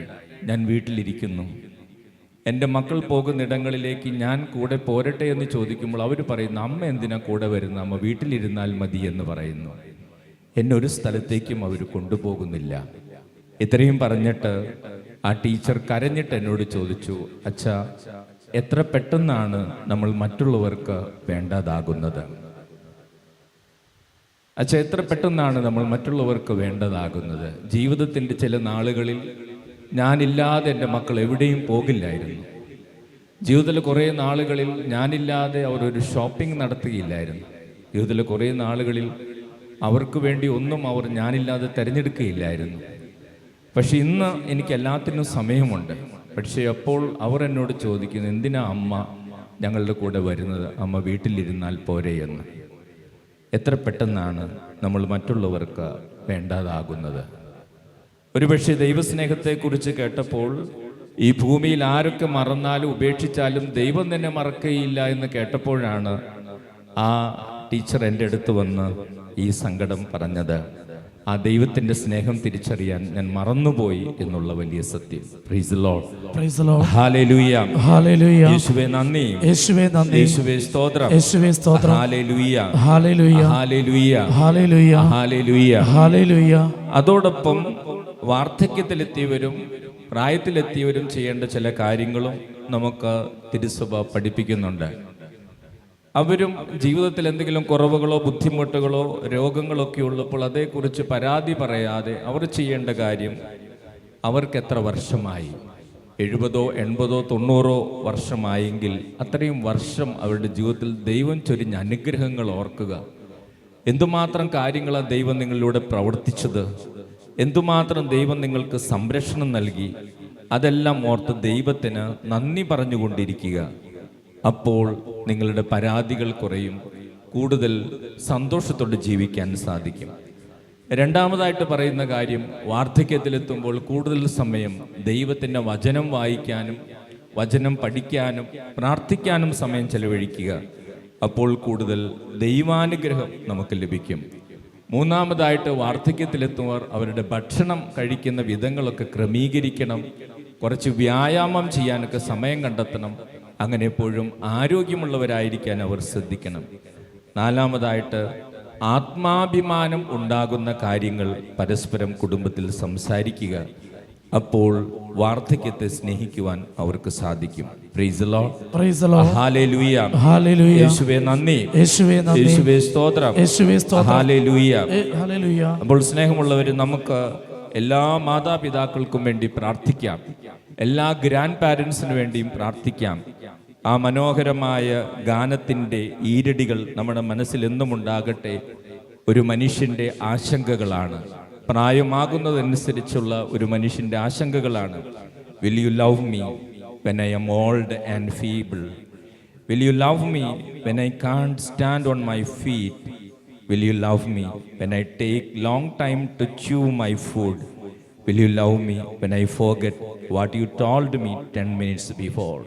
ഞാൻ വീട്ടിലിരിക്കുന്നു. എൻ്റെ മക്കൾ പോകുന്നിടങ്ങളിലേക്ക് ഞാൻ കൂടെ പോരട്ടെ എന്ന് ചോദിക്കുമ്പോൾ അവർ പറയുന്നു, അമ്മ എന്തിനാ കൂടെ വരുന്നത്, അമ്മ വീട്ടിലിരുന്നാൽ മതി എന്ന് പറയുന്നു. എന്നെ ഒരു സ്ഥലത്തേക്കും അവർ കൊണ്ടുപോകുന്നില്ല. ഇത്രയും പറഞ്ഞിട്ട് ആ ടീച്ചർ കരഞ്ഞിട്ട് എന്നോട് ചോദിച്ചു, അച്ഛാ, എത്ര പെട്ടെന്നാണ് നമ്മൾ മറ്റുള്ളവർക്ക് വേണ്ടതാകുന്നത്? അച്ഛാ, എത്ര പെട്ടെന്നാണ് നമ്മൾ മറ്റുള്ളവർക്ക് വേണ്ടതാകുന്നത്? ജീവിതത്തിൻ്റെ ചില നാളുകളിൽ ഞാനില്ലാതെ എൻ്റെ മക്കൾ എവിടെയും പോകില്ലായിരുന്നു. ജീവിതത്തിൽ കുറേ നാളുകളിൽ ഞാനില്ലാതെ അവർ ഒരു ഷോപ്പിംഗ് നടത്തുകയില്ലായിരുന്നു. ജീവിതത്തിൽ കുറേ നാളുകളിൽ അവർക്ക് വേണ്ടി ഒന്നും അവർ ഞാനില്ലാതെ തിരഞ്ഞെടുക്കുകയില്ലായിരുന്നു. പക്ഷെ ഇന്ന് എനിക്ക് എല്ലാത്തിനും സമയമുണ്ട്. പക്ഷേ അപ്പോൾ അവർ എന്നോട് ചോദിക്കുന്നു, എന്തിനാ അമ്മ ഞങ്ങളുടെ കൂടെ വരുന്നത്, അമ്മ വീട്ടിലിരുന്നാൽ പോരെ എന്ന്. എത്ര പെട്ടെന്നാണ് നമ്മൾ മറ്റുള്ളവർക്ക് വേണ്ടതാകുന്നത്. ഒരുപക്ഷെ ദൈവസ്നേഹത്തെക്കുറിച്ച് കേട്ടപ്പോൾ ഈ ഭൂമിയിൽ ആരൊക്കെ മറന്നാലും ഉപേക്ഷിച്ചാലും ദൈവം തന്നെ മറക്കുകയില്ല എന്ന് കേട്ടപ്പോഴാണ് ആ ടീച്ചർ എൻ്റെ അടുത്ത് വന്ന് ഈ സങ്കടം പറഞ്ഞത്. ആ ദൈവത്തിൻ്റെ സ്നേഹം തിരിച്ചറിയാൻ ഞാൻ മറന്നുപോയി എന്നുള്ള വലിയ സത്യം. Price the Lord. Praise the Lord. Hallelujah. Hallelujah. യേശുവേ നന്ദി. യേശുവേ നന്ദി. യേശുവേ സ്തോത്രം. യേശുവേ സ്തോത്രം. Hallelujah. Hallelujah. Hallelujah. Hallelujah. Hallelujah. Hallelujah. അതോടൊപ്പം വാർദ്ധക്യത്തിലെത്തിയവരും പ്രായത്തിലെത്തിയവരും ചെയ്യേണ്ട ചില കാര്യങ്ങളും നമുക്ക് തിരുസഭ പഠിപ്പിക്കുന്നുണ്ട്. അവരും ജീവിതത്തിൽ എന്തെങ്കിലും കുറവുകളോ ബുദ്ധിമുട്ടുകളോ രോഗങ്ങളൊക്കെ ഉള്ളപ്പോൾ അതേക്കുറിച്ച് പരാതി പറയാതെ അവർ ചെയ്യേണ്ട കാര്യം, അവർക്ക് എത്ര വർഷമായി, 70, 80, 90 വർഷമായെങ്കിൽ അത്രയും വർഷം അവരുടെ ജീവിതത്തിൽ ദൈവം ചൊരിഞ്ഞ അനുഗ്രഹങ്ങൾ ഓർക്കുക. എന്തുമാത്രം കാര്യങ്ങളാണ് ദൈവം നിങ്ങളിലൂടെ പ്രവർത്തിച്ചത്, എന്തുമാത്രം ദൈവം നിങ്ങൾക്ക് സംരക്ഷണം നൽകി, അതെല്ലാം ഓർത്ത് ദൈവത്തിന് നന്ദി പറഞ്ഞുകൊണ്ടിരിക്കുക. അപ്പോൾ നിങ്ങളുടെ പരാതികൾ കുറയും, കൂടുതൽ സന്തോഷത്തോടെ ജീവിക്കാൻ സാധിക്കും. രണ്ടാമതായിട്ട് പറയുന്ന കാര്യം, വാർദ്ധക്യത്തിലെത്തുമ്പോൾ കൂടുതൽ സമയം ദൈവത്തിൻ്റെ വചനം വായിക്കാനും വചനം പഠിക്കാനും പ്രാർത്ഥിക്കാനും സമയം ചെലവഴിക്കുക. അപ്പോൾ കൂടുതൽ ദൈവാനുഗ്രഹം നമുക്ക് ലഭിക്കും. മൂന്നാമതായിട്ട്, വാർദ്ധക്യത്തിലെത്തുന്നവർ അവരുടെ ഭക്ഷണം കഴിക്കുന്ന വിധങ്ങളൊക്കെ ക്രമീകരിക്കണം. കുറച്ച് വ്യായാമം ചെയ്യാനൊക്കെ സമയം കണ്ടെത്തണം. അങ്ങനെ എപ്പോഴും ആരോഗ്യമുള്ളവരായിരിക്കാൻ അവർ ശ്രദ്ധിക്കണം. നാലാമതായിട്ട്, ആത്മാഭിമാനം ഉണ്ടാകുന്ന കാര്യങ്ങൾ പരസ്പരം കുടുംബത്തിൽ സംസാരിക്കുക. അപ്പോൾ വാർദ്ധക്യത്തെ സ്നേഹിക്കുവാൻ അവർക്ക് സാധിക്കും. Price the Lord. Praise the Lord. Hallelujah. Hallelujah. യേശുവേ നന്ദി. യേശുവേ നന്ദി. യേശുവേ സ്തോത്രം. യേശുവേ സ്തോത്രം. ഹല്ലേലൂയ. ഹല്ലേലൂയ. അപ്പോൾ സ്നേഹമുള്ളവർ, നമുക്ക് എല്ലാ മാതാപിതാക്കൾക്കും വേണ്ടി പ്രാർത്ഥിക്കാം. എല്ലാ ഗ്രാൻഡ് പാരൻസിന് വേണ്ടിയും പ്രാർത്ഥിക്കാം. ആ മനോഹരമായ ഗാനത്തിൻ്റെ ഈരടികൾ നമ്മുടെ മനസ്സിൽ എന്നും ഉണ്ടാകട്ടെ. ഒരു മനുഷ്യൻ്റെ ആശങ്കകളാണ്, പ്രായമാകുന്നതനുസരിച്ചുള്ള ഒരു മനുഷ്യൻ്റെ ആശങ്കകളാണ്. Will you love me when I am old and feeble? Will you love me when I can't stand on my ഫീറ്റ്? Will you love me when I take long time to chew my food? Will you love me when I forget what you told me 10 minutes before?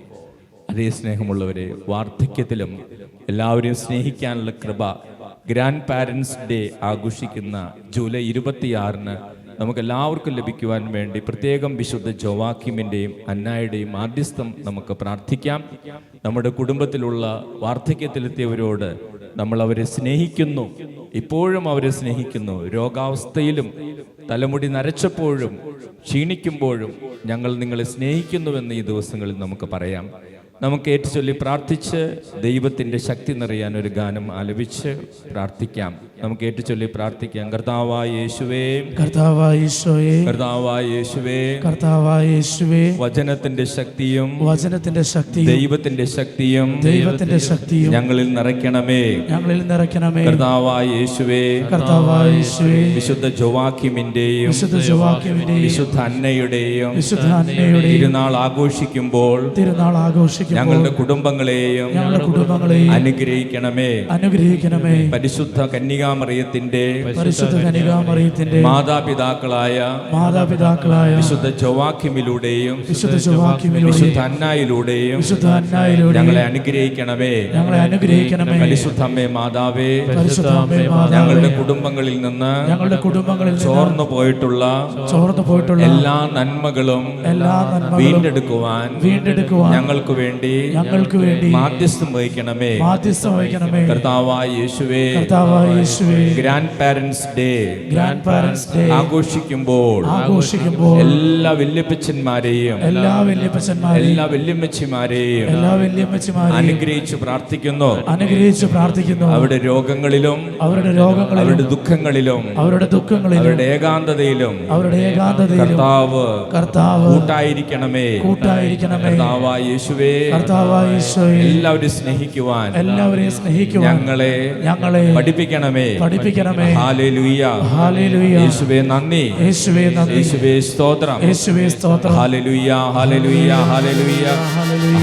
അതേ സ്നേഹമുള്ളവരെ, വാർദ്ധക്യത്തിലും എല്ലാവരെയും സ്നേഹിക്കാനുള്ള കൃപ grand parents day ആഘോഷിക്കുന്ന July 26 നമുക്കെല്ലാവർക്കും ലഭിക്കുവാൻ വേണ്ടി പ്രത്യേകം വിശുദ്ധ ജോവാക്കിമിൻ്റെയും അന്നായുടെയും മാധ്യസ്ഥം നമുക്ക് പ്രാർത്ഥിക്കാം. നമ്മുടെ കുടുംബത്തിലുള്ള വാർദ്ധക്യത്തിലെത്തിയവരോട് നമ്മൾ അവരെ സ്നേഹിക്കുന്നു, ഇപ്പോഴും അവരെ സ്നേഹിക്കുന്നു. രോഗാവസ്ഥയിലും തലമുടി നരച്ചപ്പോഴും ക്ഷീണിക്കുമ്പോഴും ഞങ്ങൾ നിങ്ങളെ സ്നേഹിക്കുന്നുവെന്ന് ഈ ദിവസങ്ങളിൽ നമുക്ക് പറയാം. നമുക്ക് ഏറ്റുചൊല്ലി പ്രാർത്ഥിച്ച് ദൈവത്തിൻ്റെ ശക്തി നിറയാൻ ഒരു ഗാനം ആലപിച്ച് പ്രാർത്ഥിക്കാം. നമുക്ക് ഏറ്റുചൊല്ലി പ്രാർത്ഥിക്കാം. കർത്താവായ യേശുവേ, കർത്താവായ യേശുവേ, കർത്താവായ യേശുവേ, കർത്താവായ യേശുവേ, വചനത്തിന്റെ ശക്തിയും വചനത്തിന്റെ ശക്തിയും ദൈവത്തിന്റെ ശക്തിയും ദൈവത്തിന്റെ ശക്തിയും ഞങ്ങളിൽ നിറയ്ക്കണമേ, ഞങ്ങളിൽ നിറയ്ക്കണമേ. കർത്താവായ യേശുവേ, കർത്താവായ യേശുവേ, വിശുദ്ധ ജോവാക്കിമിന്റെയും വിശുദ്ധ ജോവാക്കിമിന്റെയും വിശുദ്ധ അന്നയുടെയും വിശുദ്ധ അന്നയുടെയും തിരുനാൾ ആഘോഷിക്കുമ്പോൾ ഞങ്ങളുടെ കുടുംബങ്ങളെയും അനുഗ്രഹിക്കണമേ, അനുഗ്രഹിക്കണമേ. പരിശുദ്ധ കന്യകാമറിയത്തിന്റെ മാതാപിതാക്കളായ വിശുദ്ധ ജോവാക്കിമിലൂടെയും വിശുദ്ധ അന്നായിലൂടെയും ഞങ്ങളെ അനുഗ്രഹിക്കണമേ, പരിശുദ്ധ അമ്മേ മാതാവേ, ഞങ്ങളുടെ കുടുംബങ്ങളിൽ നിന്ന് ചോർന്നു പോയിട്ടുള്ള എല്ലാ നന്മകളും വീണ്ടെടുക്കുവാൻ ഞങ്ങൾക്ക് വേണ്ടി മാധ്യസ്ഥം വഹിക്കണമേ. കർത്താവായ യേശുവേ, ഗ്രാൻഡ് പാരൻസ് ഡേ ആഘോഷിക്കുമ്പോൾ എല്ലാ വല്യപ്പച്ചന്മാരെയും എല്ലാ വല്യമ്മച്ചിമാരെയും അനുഗ്രഹിച്ചു പ്രാർത്ഥിക്കുന്നു. അവരുടെ രോഗങ്ങളിലും അവരുടെ ദുഃഖങ്ങളിലും അവരുടെ ഏകാന്തതയിലും കർത്താവ് കൂട്ടായിരിക്കണമേ. കർത്താവായ യേശുവേ, എല്ലാവരെയും സ്നേഹിക്കുവാൻ ഞങ്ങളെ പഠിപ്പിക്കണമേ. ഹല്ലേലൂയ. യേശുവേ നന്ദി. യേശുവേ സ്തോത്രം. Hallelujah. Hallelujah. Hallelujah.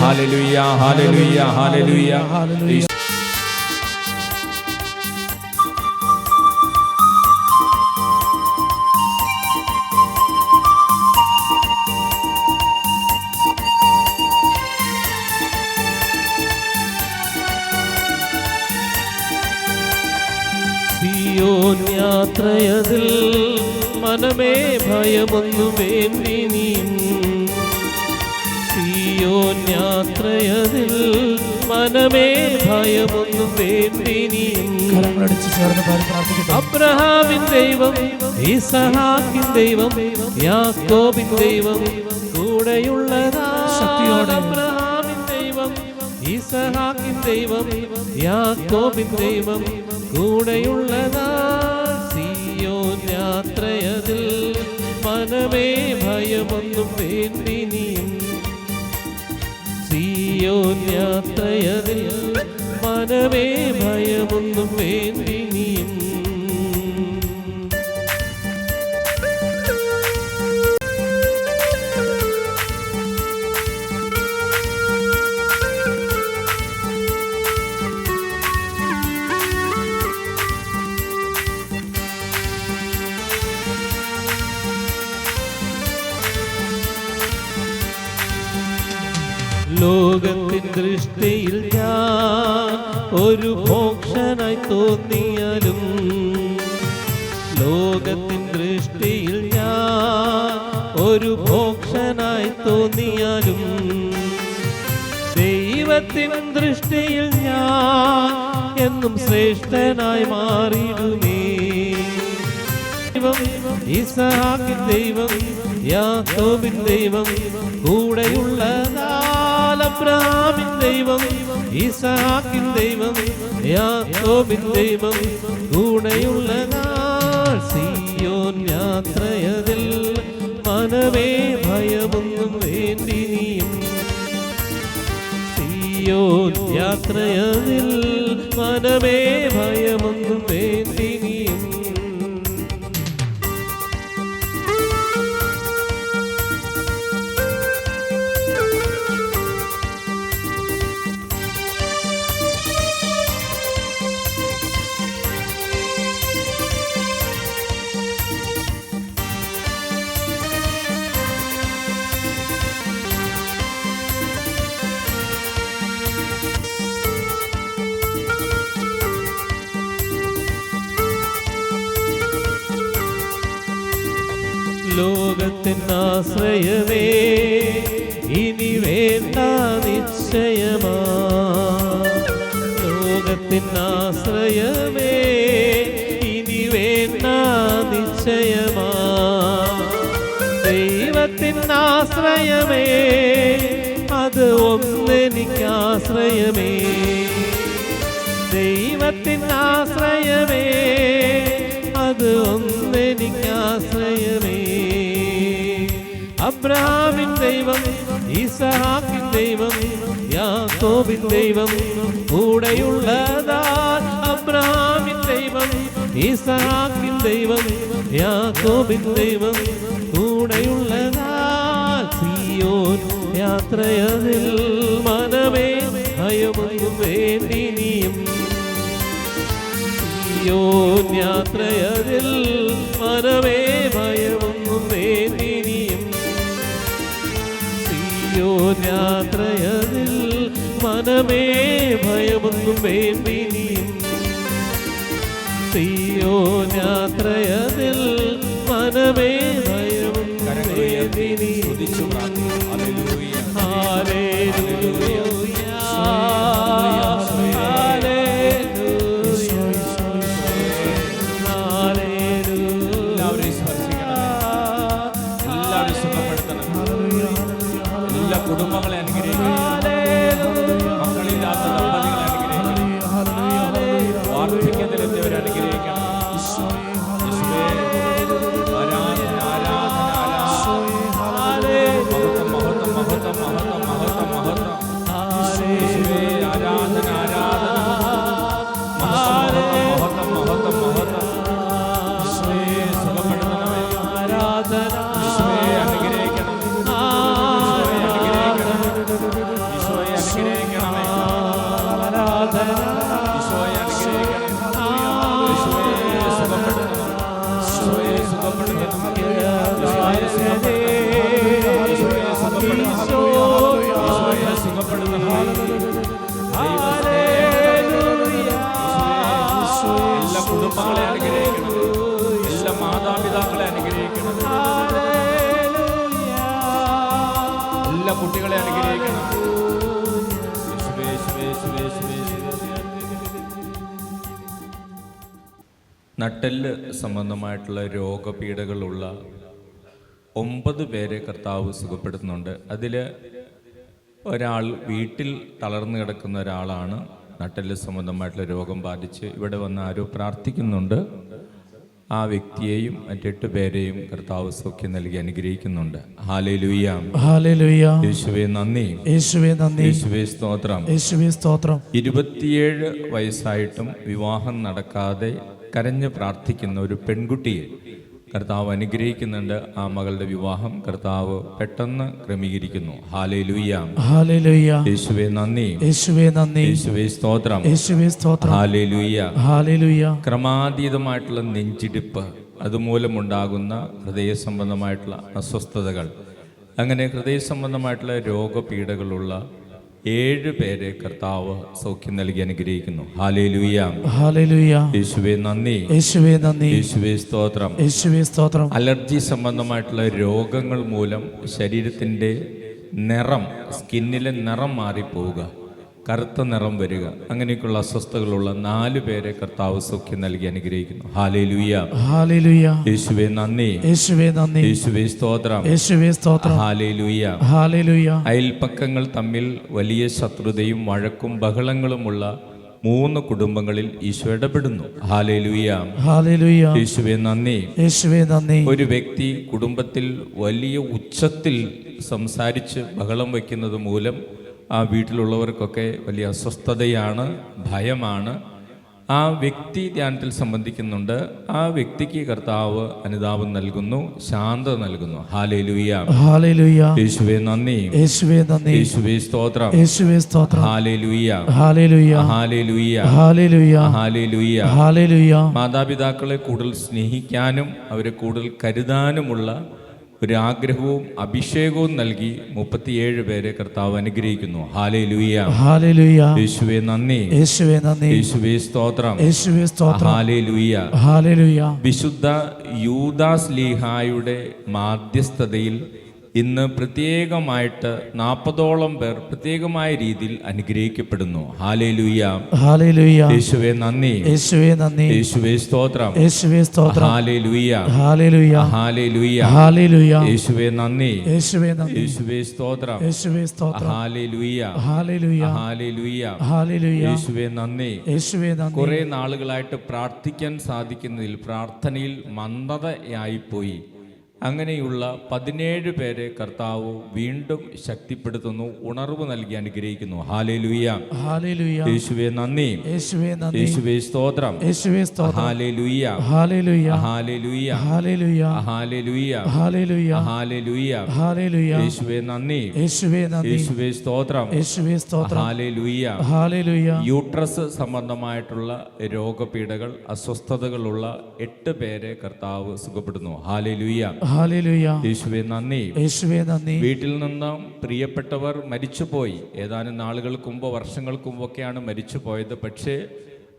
Hallelujah. Hallelujah. Hallelujah. See Zion യാത്രയതിൽ മനമേ ഭയമൊന്നും വേണ്ടിനിയും. സിയോൻ യാത്രയതിൽ മനമേ ഭയമൊന്നും വേണ്ടിനിയും. കരങ്ങളടിച്ച് ചേർന്ന് പാടി പ്രാർത്ഥിക്കട്ടെ. അബ്രഹാമിൻ ദൈവം, ഇസഹാക്കിൻ ദൈവം, യാക്കോബിൻ ദൈവം കൂടെയുള്ളതാ. ശക്തിയോടെ. അബ്രഹാമിൻ ദൈവം, ഇസഹാക്കിൻ ദൈവം, യാക്കോബിൻ ദൈവം കൂടെയുള്ളതാ. സിയോൻ യാത്രയതിൽ മനമേ ഭയമൊന്നും വേണ്ടിനിയും. സിയോൻ യാത്രയതിൽ മനമേ ഭയമൊന്നും വേണ്ടിനിയും. ലോകത്തിൻ ദൃഷ്ടിയിൽ ഞാൻ ഒരു ഭോക്ഷനായി തോന്നിയാലും, ലോകത്തിൻ ദൃഷ്ടിയിൽ ഞാൻ ഒരു ഭോക്ഷനായി തോന്നിയാലും, ദൈവത്തിൻ ദൃഷ്ടിയിൽ ഞാൻ എന്നും ശ്രേഷ്ഠനായി മാറിയിടുമേ. ദൈവം, ഇസഹാക്കിൻ ദൈവം, യാക്കോബിൻ ദൈവം കൂടെയുള്ളതാ. അബ്രഹാമിൻ ദൈവം, ഇസഹാക്കിൻ ദൈവം, യാക്കോബിൻ ദൈവം കൂടെയുള്ളതാ. സിയോൻ യാത്രയതിൽ മനമേ ഭയമൊന്നും വേണ്ടിനിയും. സിയോൻ യാത്രയതിൽ മനമേ ഭയമൊന്നും വേണ്ടിനിയും. ലോകത്തിൻ ആശ്രയമേ ഇനി വേണ്ട നിശ്ചയമാ. ലോകത്തിൻ ആശ്രയമേ ഇനി വേണ്ട നിശ്ചയമാ. ദൈവത്തിൻ ആശ്രയമേ അത് ഒന്നെനിക്കാശ്രയമേ. ദൈവത്തിൻ ആശ്രയമേ അത് ഒന്നെനിക്കാശ്രയമേ. അബ്രഹാമിൻ ദൈവം, ഇസഹാക്കിൻ ദൈവം, യാക്കോബിൻ ദൈവം കൂടെയുള്ളതാ. അബ്രഹാമിൻ ദൈവം, ഇസഹാക്കിൻ ദൈവം, യാക്കോബിൻ ദൈവം കൂടെയുള്ളതാ. സിയോൻ യാത്രയതിൽ മനമേ ഭയമൊന്നും വേണ്ടിനിയും. സിയോൻ യാത്രയതിൽ മനമേ ഭയമൊന്നും വേണ്ടിനിയും. സിയോൻ യാത്രയതിൽ മനമേ ഭയമൊന്നും വേണ്ടിനിയും. സിയോൻ യാത്രയതിൽ മനമേ ഭയമൊന്നും വേണ്ടിനിയും. കുടുംബങ്ങളെ അനുഗ്രഹിക്കണം. മക്കളില്ലാത്ത ദമ്പതികളെ അനുഗ്രഹിക്കണം. വാർദ്ധക്യത്തിലെത്തിയവരെ അനുഗ്രഹിക്കണം. ആരാധന കുടുംബങ്ങളെ അനുഗ്രഹിക്കണം. എല്ലാ മാതാപിതാക്കളെ അനുഗ്രഹിക്കണം. എല്ലാ കുട്ടികളെ അനുഗ്രഹിക്കണം. നട്ടെല്ല് സംബന്ധമായിട്ടുള്ള രോഗപീഠകളുള്ള 9 പേരെ കർത്താവ് സുഖപ്പെടുത്തുന്നുണ്ട്. അതിൽ ഒരാൾ വീട്ടിൽ തളർന്നു കിടക്കുന്ന ഒരാളാണ്. നട്ടെല്ല് സംബന്ധമായിട്ടുള്ള രോഗം ബാധിച്ച് ഇവിടെ വന്ന് ആരോ പ്രാർത്ഥിക്കുന്നുണ്ട്. ആ വ്യക്തിയെയും മറ്റ് 8 പേരെയും കർത്താവ് സൗഖ്യം നൽകി അനുഗ്രഹിക്കുന്നുണ്ട്. Hallelujah, hallelujah. യേശുവേ നന്ദി, യേശുവേ നന്ദി, യേശുവേ സ്തോത്രം, യേശുവേ സ്തോത്രം. 27 വയസ്സായിട്ടും വിവാഹം നടക്കാതെ കരഞ്ഞ് പ്രാർത്ഥിക്കുന്ന ഒരു പെൺകുട്ടിയെ കർത്താവ് അനുഗ്രഹിക്കുന്നുണ്ട്. ആ മകളുടെ വിവാഹം കർത്താവ് പെട്ടെന്ന് ക്രമീകരിക്കുന്നു. Hallelujah, hallelujah. യേശുവേ നന്ദി, യേശുവേ നന്ദി, യേശുവേ സ്തോത്രം, യേശുവേ സ്തോത്രം. Hallelujah, hallelujah. ക്രമാതീതമായിട്ടുള്ള നെഞ്ചിടിപ്പ്, അതുമൂലമുണ്ടാകുന്ന ഹൃദയ സംബന്ധമായിട്ടുള്ള അസ്വസ്ഥതകൾ, അങ്ങനെ ഹൃദയ സംബന്ധമായിട്ടുള്ള രോഗപീഠകളുള്ള 7 പേരെ കർത്താവ് സൗഖ്യം നൽകി അനുഗ്രഹിക്കുന്നു. Hallelujah, hallelujah. യേശുവേ നന്ദി, യേശുവേ നന്ദി, യേശുവേ സ്തോത്രം, യേശുവേ സ്തോത്രം. അലർജി സംബന്ധമായിട്ടുള്ള രോഗങ്ങൾ മൂലം ശരീരത്തിൻ്റെ നിറം, സ്കിന്നിലെ നിറം മാറിപ്പോവുക, കറുത്ത നിറം വരിക, അങ്ങനെയൊക്കെയുള്ള അസ്വസ്ഥതകളുള്ള 4 പേരെ കർത്താവ് സൗഖ്യം നൽകി അനുഗ്രഹിക്കുന്നു. Hallelujah, hallelujah. യേശുവേ നന്ദി, യേശുവേ നന്ദി, യേശുവേ സ്തോത്രം, യേശുവേ സ്തോത്രം. ഹല്ലേലൂയ. ഹല്ലേലൂയ. അയൽപ്പക്കങ്ങൾ തമ്മിൽ വലിയ ശത്രുതയും വഴക്കും ബഹളങ്ങളുമുള്ള 3 കുടുംബങ്ങളിൽ ഈശോ ഇടപെടുന്നു. Hallelujah, hallelujah. യേശുവേ നന്ദി, യേശുവേ നന്ദി. ഒരു വ്യക്തി കുടുംബത്തിൽ വലിയ ഉച്ചത്തിൽ സംസാരിച്ച് ബഹളം വയ്ക്കുന്നത് മൂലം ആ വീട്ടിലുള്ളവർക്കൊക്കെ വലിയ അസ്വസ്ഥതയാണ്, ഭയമാണ്. ആ വ്യക്തി ധ്യാനത്തിൽ സംബന്ധിക്കുന്നുണ്ട്. ആ വ്യക്തിക്ക് കർത്താവ് അനുതാപം നൽകുന്നു, ശാന്തത നൽകുന്നു. Hallelujah, hallelujah. യേശുവേ നന്ദി, യേശുവേ നന്ദി, യേശുവേ സ്തോത്രം, യേശുവേ സ്തോത്രം. Hallelujah, hallelujah, hallelujah, hallelujah, hallelujah. Hallelujah. മാതാപിതാക്കളെ കൂടുതൽ സ്നേഹിക്കാനും അവരെ കൂടുതൽ കരുതാനുമുള്ള ഒരു ആഗ്രഹവും അഭിഷേകവും നൽകി 37 പേരെ കർത്താവ് അനുഗ്രഹിക്കുന്നു. Hallelujah, hallelujah. യേശുവേ നന്ദി, യേശുവേ നന്ദി, യേശുവേ സ്തോത്രം, യേശുവേ സ്തോത്രം. ഹല്ലേലൂയ. ഹല്ലേലൂയ. വിശുദ്ധ യൂദാസ് ലീഹായുടെ മാധ്യസ്ഥതയിൽ ഇന്ന് പ്രത്യേകമായിട്ട് 40ഓളം പേർ പ്രത്യേകമായ രീതിയിൽ അനുഗ്രഹിക്കപ്പെടുന്നു. Hallelujah, hallelujah. യേശുവേ നന്ദി, യേശുവേ നന്ദി, യേശുവേ സ്തോത്രം, യേശുവേ സ്തോത്രം. Hallelujah, hallelujah, hallelujah, hallelujah. യേശുവേ നന്ദി, യേശുവേ നന്ദി, യേശുവേ സ്തോത്രം, യേശുവേ സ്തോത്രം. Hallelujah, hallelujah, hallelujah, hallelujah. യേശുവേ നന്ദി. യേശുവേ നന്ദി. കുറെ നാളുകളായിട്ട് പ്രാർത്ഥിക്കാൻ സാധിക്കുന്നതിൽ പ്രാർത്ഥനയിൽ മന്ദതയായിപ്പോയി. അങ്ങനെയുള്ള 17 പേരെ കർത്താവ് വീണ്ടും ശക്തിപ്പെടുത്തുന്നു, ഉണർവ് നൽകി അനുഗ്രഹിക്കുന്നു. Hallelujah, hallelujah. യേശുവേ നന്ദി, യേശുവേ നന്ദി, യേശുവേ സ്തോത്രം, യേശുവേ സ്തോത്രം. Hallelujah, hallelujah, hallelujah, hallelujah, hallelujah, hallelujah, hallelujah, hallelujah. യേശുവേ നന്ദി, യേശുവേ നന്ദി, യേശുവേ സ്തോത്രം, യേശുവേ സ്തോത്രം. ഹല്ലേലൂയ. ഹല്ലേലൂയ. യൂട്രസ് സംബന്ധമായിട്ടുള്ള രോഗപീഠകൾ, അസ്വസ്ഥതകളുള്ള 8 പേരെ കർത്താവ് സുഖപ്പെടുന്നു. Hallelujah, hallelujah. യേശുവേ നന്ദി, യേശുവേ നന്ദി. വീട്ടിൽ നിന്നും പ്രിയപ്പെട്ടവർ മരിച്ചുപോയി. ഏതാനും നാളുകൾക്ക് മുമ്പ്, വർഷങ്ങൾക്ക് മുമ്പൊക്കെയാണ് മരിച്ചു പോയത്. പക്ഷേ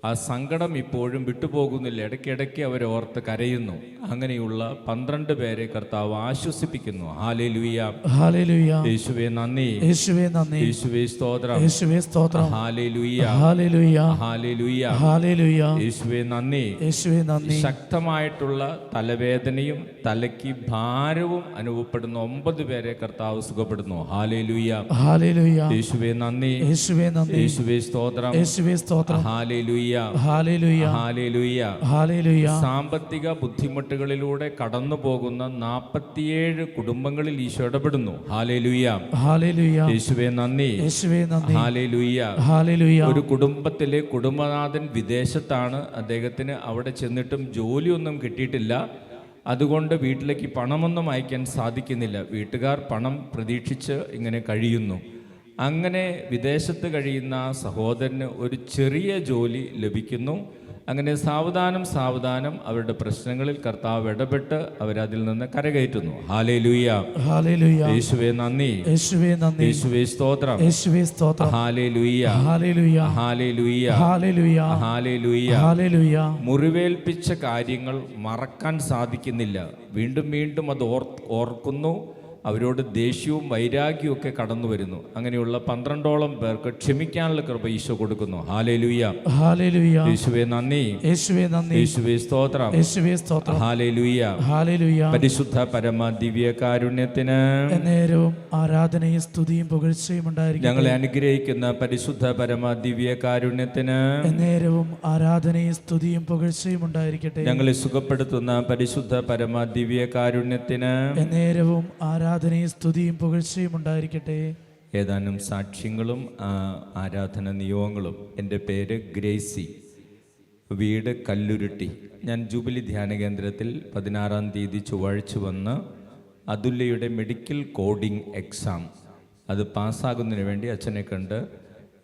ആ സങ്കടം ഇപ്പോഴും വിട്ടുപോകുന്നില്ല. ഇടയ്ക്കിടയ്ക്ക് അവർ ഓർത്ത് കരയുന്നു. അങ്ങനെയുള്ള 12 പേരെ കർത്താവ് ആശ്വസിപ്പിക്കുന്നു. Hallelujah, hallelujah. യേശുവേ നന്ദി, യേശുവേ നന്ദി. യേശുവേ സ്തോത്രം, യേശുവേ സ്തോത്രം. Hallelujah, hallelujah. Hallelujah, hallelujah. യേശുവേ നന്ദി. യേശുവേ നന്ദി. ശക്തമായിട്ടുള്ള തലവേദനയും തലയ്ക്ക് ഭാരവും അനുഭവപ്പെടുന്ന 9 പേരെ കർത്താവ് സുഖപ്പെടുന്നു. Hallelujah, hallelujah. യേശുവേ നന്ദി, യേശുവേ നന്ദി. യേശുവേ സ്തോത്രം, യേശുവേ സ്തോത്രം. Hallelujah, hallelujah. ഹല്ലേലൂയ. ഹല്ലേലൂയ. സാമ്പത്തിക ബുദ്ധിമുട്ടുകളിലൂടെ കടന്നു പോകുന്ന 47 കുടുംബങ്ങളിൽ ഈശോ ഇടപെടുന്നു. Hallelujah, hallelujah. യേശുവേ നന്ദി, യേശുവേ നന്ദി. ഹല്ലേലൂയ. ഹല്ലേലൂയ. ഒരു കുടുംബത്തിലെ കുടുംബനാഥൻ വിദേശത്താണ്. അദ്ദേഹത്തിന് അവിടെ ചെന്നിട്ടും ജോലിയൊന്നും കിട്ടിയിട്ടില്ല. അതുകൊണ്ട് വീട്ടിലേക്ക് പണമൊന്നും അയക്കാൻ സാധിക്കുന്നില്ല. വീട്ടുകാർ പണം പ്രതീക്ഷിച്ച് ഇങ്ങനെ കഴിയുന്നു. അങ്ങനെ വിദേശത്ത് കഴിയുന്ന സഹോദരന് ഒരു ചെറിയ ജോലി ലഭിക്കുന്നു. അങ്ങനെ സാവധാനം സാവധാനം അവരുടെ പ്രശ്നങ്ങളിൽ കർത്താവ് ഇടപെട്ട് അവരതിൽ നിന്ന് കരകയറ്റുന്നു. Hallelujah, hallelujah. യേശുവേ നന്ദി, യേശുവേ നന്ദി, യേശുവേ സ്തോത്രം, യേശുവേ സ്തോത്രം. Hallelujah, hallelujah, hallelujah, hallelujah, hallelujah. Hallelujah. മുറിവേൽപ്പിച്ച കാര്യങ്ങൾ മറക്കാൻ സാധിക്കുന്നില്ല. വീണ്ടും വീണ്ടും അത് ഓർക്കുന്നു. അവരോട് ദേഷ്യവും വൈരാഗ്യവും ഒക്കെ കടന്നു വരുന്നു. അങ്ങനെയുള്ള 12ഓളം പേർക്ക് ക്ഷമിക്കാനുള്ള കൃപ ഈശോ കൊടുക്കുന്നു. Hallelujah, hallelujah. യേശുവേ നന്ദി, യേശുവേ നന്ദി, യേശുവേ സ്തോത്രം, യേശുവേ സ്തോത്രം. ഹല്ലേലൂയ. ഹല്ലേലൂയ. പരിശുദ്ധ പരമ ദിവ്യ കാരുണ്യത്തിന് എന്നേരവും ആരാധനയും സ്തുതിയും പുകഴ്ചയും ഉണ്ടായിരിക്കട്ടെ. ഞങ്ങളെ അനുഗ്രഹിക്കുന്ന പരിശുദ്ധ പരമ ദിവ്യ കാരുണ്യത്തിന് എന്നേരവും ആരാധനയും സ്തുതിയും പുകഴ്ചയും ഉണ്ടായിരിക്കട്ടെ. ഞങ്ങളെ സുഖപ്പെടുത്തുന്ന പരിശുദ്ധ പരമ ദിവ്യ കാരുണ്യത്തിന് എന്നേരവും ആരാധനയും സ്തുതിയും പുകഴ്ചയും ഉണ്ടായിരിക്കട്ടെ. ഏതാനും സാക്ഷ്യങ്ങളും ആരാധന നിയോഗങ്ങളും. എൻ്റെ പേര് ഗ്രേസി, വീട് കല്ലുരുട്ടി. ഞാൻ ജൂബിലി ധ്യാന കേന്ദ്രത്തിൽ 16-ാം തീയതി ചൊവ്വാഴ്ച വന്ന് അതുല്യയുടെ മെഡിക്കൽ കോഡിംഗ് എക്സാം അത് പാസ്സാകുന്നതിന് വേണ്ടി അച്ഛനെ കണ്ട്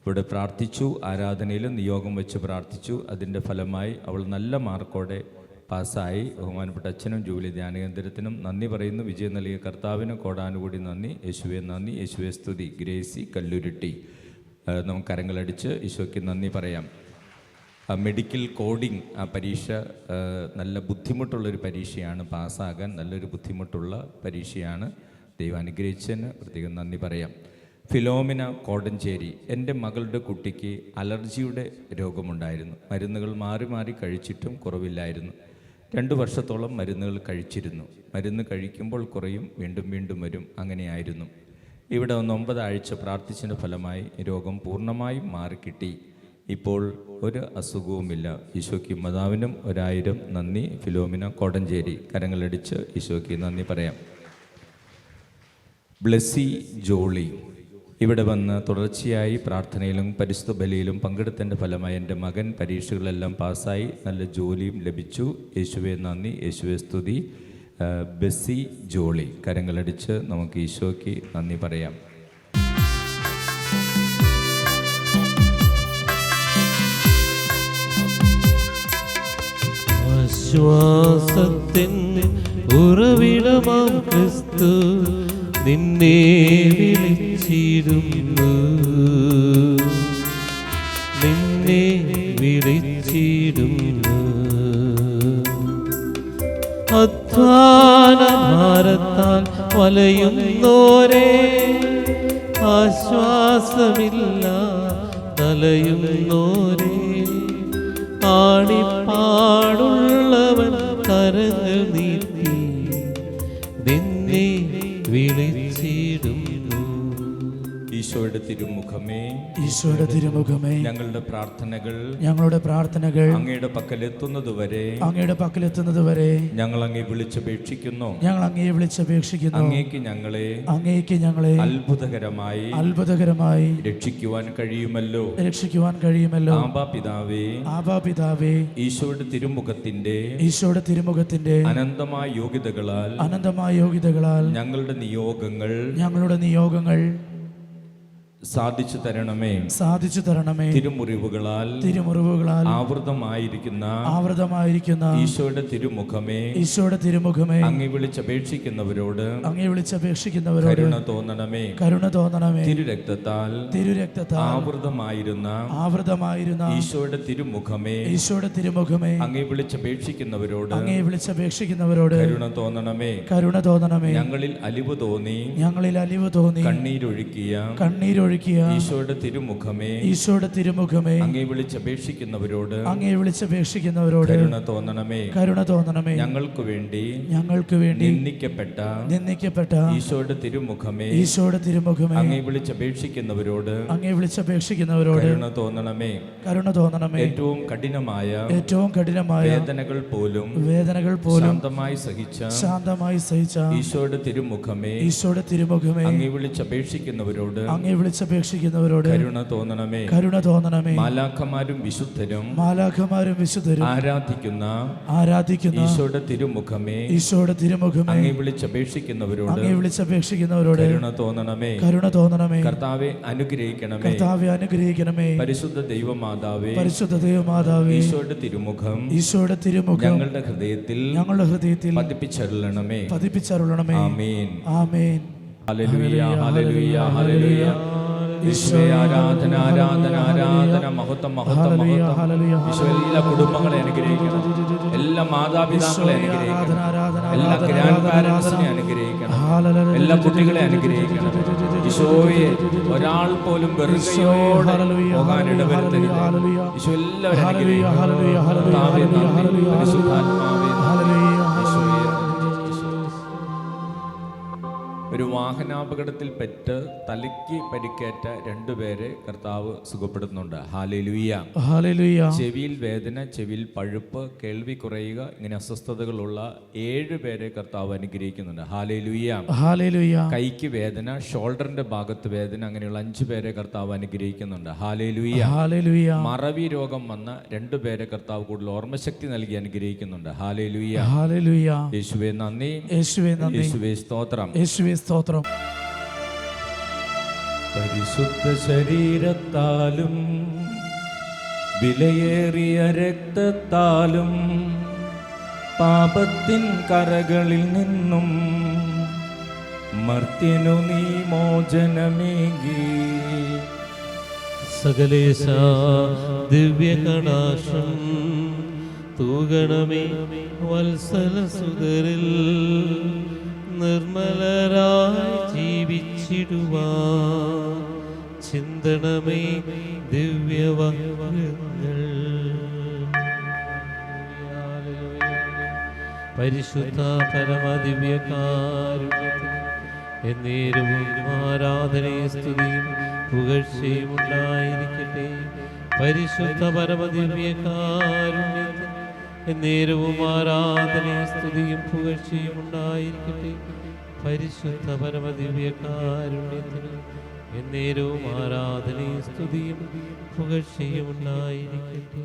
ഇവിടെ പ്രാർത്ഥിച്ചു. ആരാധനയിൽ നിയോഗം വെച്ച് പ്രാർത്ഥിച്ചു. അതിൻ്റെ ഫലമായി അവൾ നല്ല മാർക്കോടെ പാസ്സായി. ബഹുമാനപ്പെട്ട അച്ഛനും ജൂബിലി ധ്യാന കേന്ദ്രത്തിനും നന്ദി പറയുന്നു. വിജയം നൽകിയ കർത്താവിന് കോടാനുകൂടി നന്ദി. യേശുവേ നന്ദി, യേശുവേ സ്തുതി. ഗ്രേസി കല്ലുരുട്ടി. നമുക്ക് കരങ്ങളടിച്ച് ഈശോയ്ക്ക് നന്ദി പറയാം. മെഡിക്കൽ കോഡിംഗ് ആ പരീക്ഷ നല്ല ബുദ്ധിമുട്ടുള്ളൊരു പരീക്ഷയാണ്. പാസ്സാകാൻ നല്ലൊരു ബുദ്ധിമുട്ടുള്ള പരീക്ഷയാണ്. ദൈവം അനുഗ്രഹിച്ചതിന് പ്രത്യേകം നന്ദി പറയാം. ഫിലോമിന കോടഞ്ചേരി. എൻ്റെ മകളുടെ കുട്ടിക്ക് അലർജിയുടെ രോഗമുണ്ടായിരുന്നു. മരുന്നുകൾ മാറി മാറി കഴിച്ചിട്ടും കുറവില്ലായിരുന്നു. 2 വർഷത്തോളം മരുന്നുകൾ കഴിച്ചിരുന്നു. മരുന്ന് കഴിക്കുമ്പോൾ കുറയും, വീണ്ടും വീണ്ടും വരും. അങ്ങനെയായിരുന്നു. ഇവിടെ 9 ആഴ്ച പ്രാർത്ഥിച്ചതിൻ്റെ ഫലമായി രോഗം പൂർണ്ണമായും മാറിക്കിട്ടി. ഇപ്പോൾ ഒരു അസുഖവുമില്ല. ഈശോയ്ക്ക് മാതാവിനും 1000 നന്ദി. ഫിലോമിന കോടഞ്ചേരി. കരങ്ങളടിച്ച് ഈശോയ്ക്ക് നന്ദി പറയാം. ബ്ലെസ്സി ജോളി. ഇവിടെ വന്ന് തുടർച്ചയായി പ്രാർത്ഥനയിലും പരിശുദ്ധ ബലിയിലും പങ്കെടുത്തതിൻ്റെ ഫലമായി എൻ്റെ മകൻ പരീക്ഷകളെല്ലാം പാസ്സായി നല്ല ജോലിയും ലഭിച്ചു. യേശുവേ നന്ദി, യേശുവേ സ്തുതി. ബെസ്സി ജോളി. കരങ്ങളടിച്ച് നമുക്ക് ഈശോയ്ക്ക് നന്ദി പറയാം. ആശ്വാസത്തിൻ ഉറവിടമാം ക്രിസ്തു നിന്നെ വിളിച്ചിടുന്നു, നിന്നെ വിളിച്ചിടുന്നു. അധ്വാന ഭാരത്താൽ വലയുന്നോരേ, ആശ്വാസമില്ല തലയുന്നോരേ, ആണിപ്പാടുള്ളവൻ കരങ്ങൾ നീട്ടി നിന്നെ വിളിച്ചിടുന്നു. ഈശോയുടെ തിരുമുഖമേ, ഈശോയുടെ തിരുമുഖമേ, ഞങ്ങളുടെ പ്രാർത്ഥനകൾ അങ്ങയുടെ പക്കലെത്തുന്നതുവരെ ഞങ്ങൾ അങ്ങേ വിളിച്ചപേക്ഷിക്കുന്നു. അങ്ങേക്ക് ഞങ്ങളെ അത്ഭുതകരമായി രക്ഷിക്കുവാൻ കഴിയുമല്ലോ. ആബാ പിതാവേ, ഈശോയുടെ തിരുമുഖത്തിന്റെ അനന്തമായ യോഗ്യതകളാൽ ഞങ്ങളുടെ നിയോഗങ്ങൾ സാധിച്ചു തരണമേ. തിരുമുറിവുകളാൽ ആവൃതമായിരിക്കുന്ന ഈശോയുടെ തിരുമുഖമേ, അങ്ങേ വിളിച്ചപേക്ഷിക്കുന്നവരോട് കരുണ തോന്നണമേ. തിരുരക്തത്താൽ ആവൃതമായിരുന്ന ഈശോയുടെ തിരുമുഖമേ, അങ്ങേ വിളിച്ചപേക്ഷിക്കുന്നവരോട് കരുണ തോന്നണമേ. ഞങ്ങളിൽ അലിവ് തോന്നി കണ്ണീരൊഴുക്കിയ ഈശോയുടെ തിരുമുഖമേ, അങ്ങേ വിളിച്ചപേക്ഷിക്കുന്നവരോട് കരുണ തോന്നണമേ. ഞങ്ങൾക്ക് വേണ്ടി നിന്ദിക്കപ്പെട്ട ഈശോയുടെ തിരുമുഖമേ, അങ്ങേ വിളിച്ചപേക്ഷിക്കുന്നവരോട് കരുണ തോന്നണമേ. ഏറ്റവും കഠിനമായ വേദനകൾ പോലും ശാന്തമായി സഹിച്ച ഈശോയുടെ തിരുമുഖമേ, അങ്ങേ വിളിച്ചപേക്ഷിക്കുന്നവരോട് വിളിച്ചപേക്ഷിക്കുന്നവരോട് കരുണ തോന്നണമേ. കരുണ തോന്നണമേ. മാലാഖമാരും വിശുദ്ധരും വിശുദ്ധരും ആരാധിക്കുന്ന ഈശോയുടെ തിരുമുഖമേ, ഈശോയുടെ തിരുമുഖമേ, അങ്ങേ വിളിച്ചപേക്ഷിക്കുന്നവരോട് കരുണ തോന്നണമേ. കരുണ തോന്നണമേ. കർത്താവെ അനുഗ്രഹിക്കണമേ. കർത്താവെ അനുഗ്രഹിക്കണമേ. പരിശുദ്ധ ദൈവമാതാവേ, ഈശോയുടെ തിരുമുഖം ഞങ്ങളുടെ ഹൃദയത്തിൽ പതിപ്പിച്ചരുളണമേ. Amen. Amen. Hallelujah, hallelujah, hallelujah. ഈശോയെ ആരാധന, ആരാധന, ആരാധന. മഹത്വം, മഹത്വം, മഹത്വം. ഈശോ എല്ലാ കുടുംബങ്ങളെ അനുഗ്രഹിക്കണം, എല്ലാ മാതാപിതാക്കളെ അനുഗ്രഹിക്കണം, എല്ലാ ഗ്രാൻഡ് പാരന്റ്സിനെ അനുഗ്രഹിക്കണം, എല്ലാ കുട്ടികളെ അനുഗ്രഹിക്കണം. ഈശോയെ ഒരാൾ പോലും വെറുകയോടെ പോകാൻ ഇടവരുത്തരുത്. ഈശോ എല്ലാവരും അനുഗ്രഹിക്കണം. കർത്താവേ നന്ദി, പരിശുദ്ധാത്മാവേ നന്ദി. ഈശോയെ ഒരു വാഹനാപകടത്തിൽ പെട്ട് തലയ്ക്ക് പരിക്കേറ്റ 2 പേരെ കർത്താവ് സുഖപ്പെടുത്തുന്നുണ്ട്. Hallelujah, hallelujah. ചെവിയിൽ വേദന, ചെവിയിൽ പഴുപ്പ്, കേൾവി കുറയുക, ഇങ്ങനെ അസ്വസ്ഥതകളുള്ള 7 പേരെ കർത്താവ് അനുഗ്രഹിക്കുന്നുണ്ട്. Hallelujah, hallelujah. കൈക്ക് വേദന, ഷോൾഡറിന്റെ ഭാഗത്ത് വേദന, അങ്ങനെയുള്ള 5 പേരെ കർത്താവ് അനുഗ്രഹിക്കുന്നുണ്ട്. Hallelujah, hallelujah. മറവി രോഗം വന്ന 2 പേരെ കർത്താവ് കൂടുതൽ ഓർമ്മശക്തി നൽകി അനുഗ്രഹിക്കുന്നുണ്ട്. Hallelujah, hallelujah. യേശുവേ നന്ദി, യേശുവേ നന്ദി, യേശുവേ സ്തോത്രം, യേശുവേ സ്തോത്രം. പരിശുദ്ധ ശരീരത്താലും വിലയേറിയ രക്തത്താലും പാപത്തിൻ കറകളിൽ നിന്നും മർത്യനു നീ മോചനമേകി. സകലേശ ദിവ്യകടാക്ഷം തൂകണമേ വത്സലസുതരിൽ, നിർമ്മലരായി ജീവിച്ചിടുവാൻ ചിന്തണമേ ദിവ്യവചനങ്ങൾ. പരിശുദ്ധ പരമദിവ്യകാരുണ്യത്തിന് എന്നേരവും ആരാധനയും സ്തുതിയും പുകഴ്ചയും ഉണ്ടായിരിക്കട്ടെ. പരിശുദ്ധ പരമദിവ്യകാരുണ്യത്തിന് എന്നേരവും ആരാധനയും സ്തുതിയും പുകഴ്ചയും ഉണ്ടായിരിക്കട്ടെ. പരിശുദ്ധ പരമദിവ്യകാരുണ്യത്തിന് എന്നേരവും ആരാധനയും സ്തുതിയും പുകഴ്ചയും ഉണ്ടായിരിക്കട്ടെ.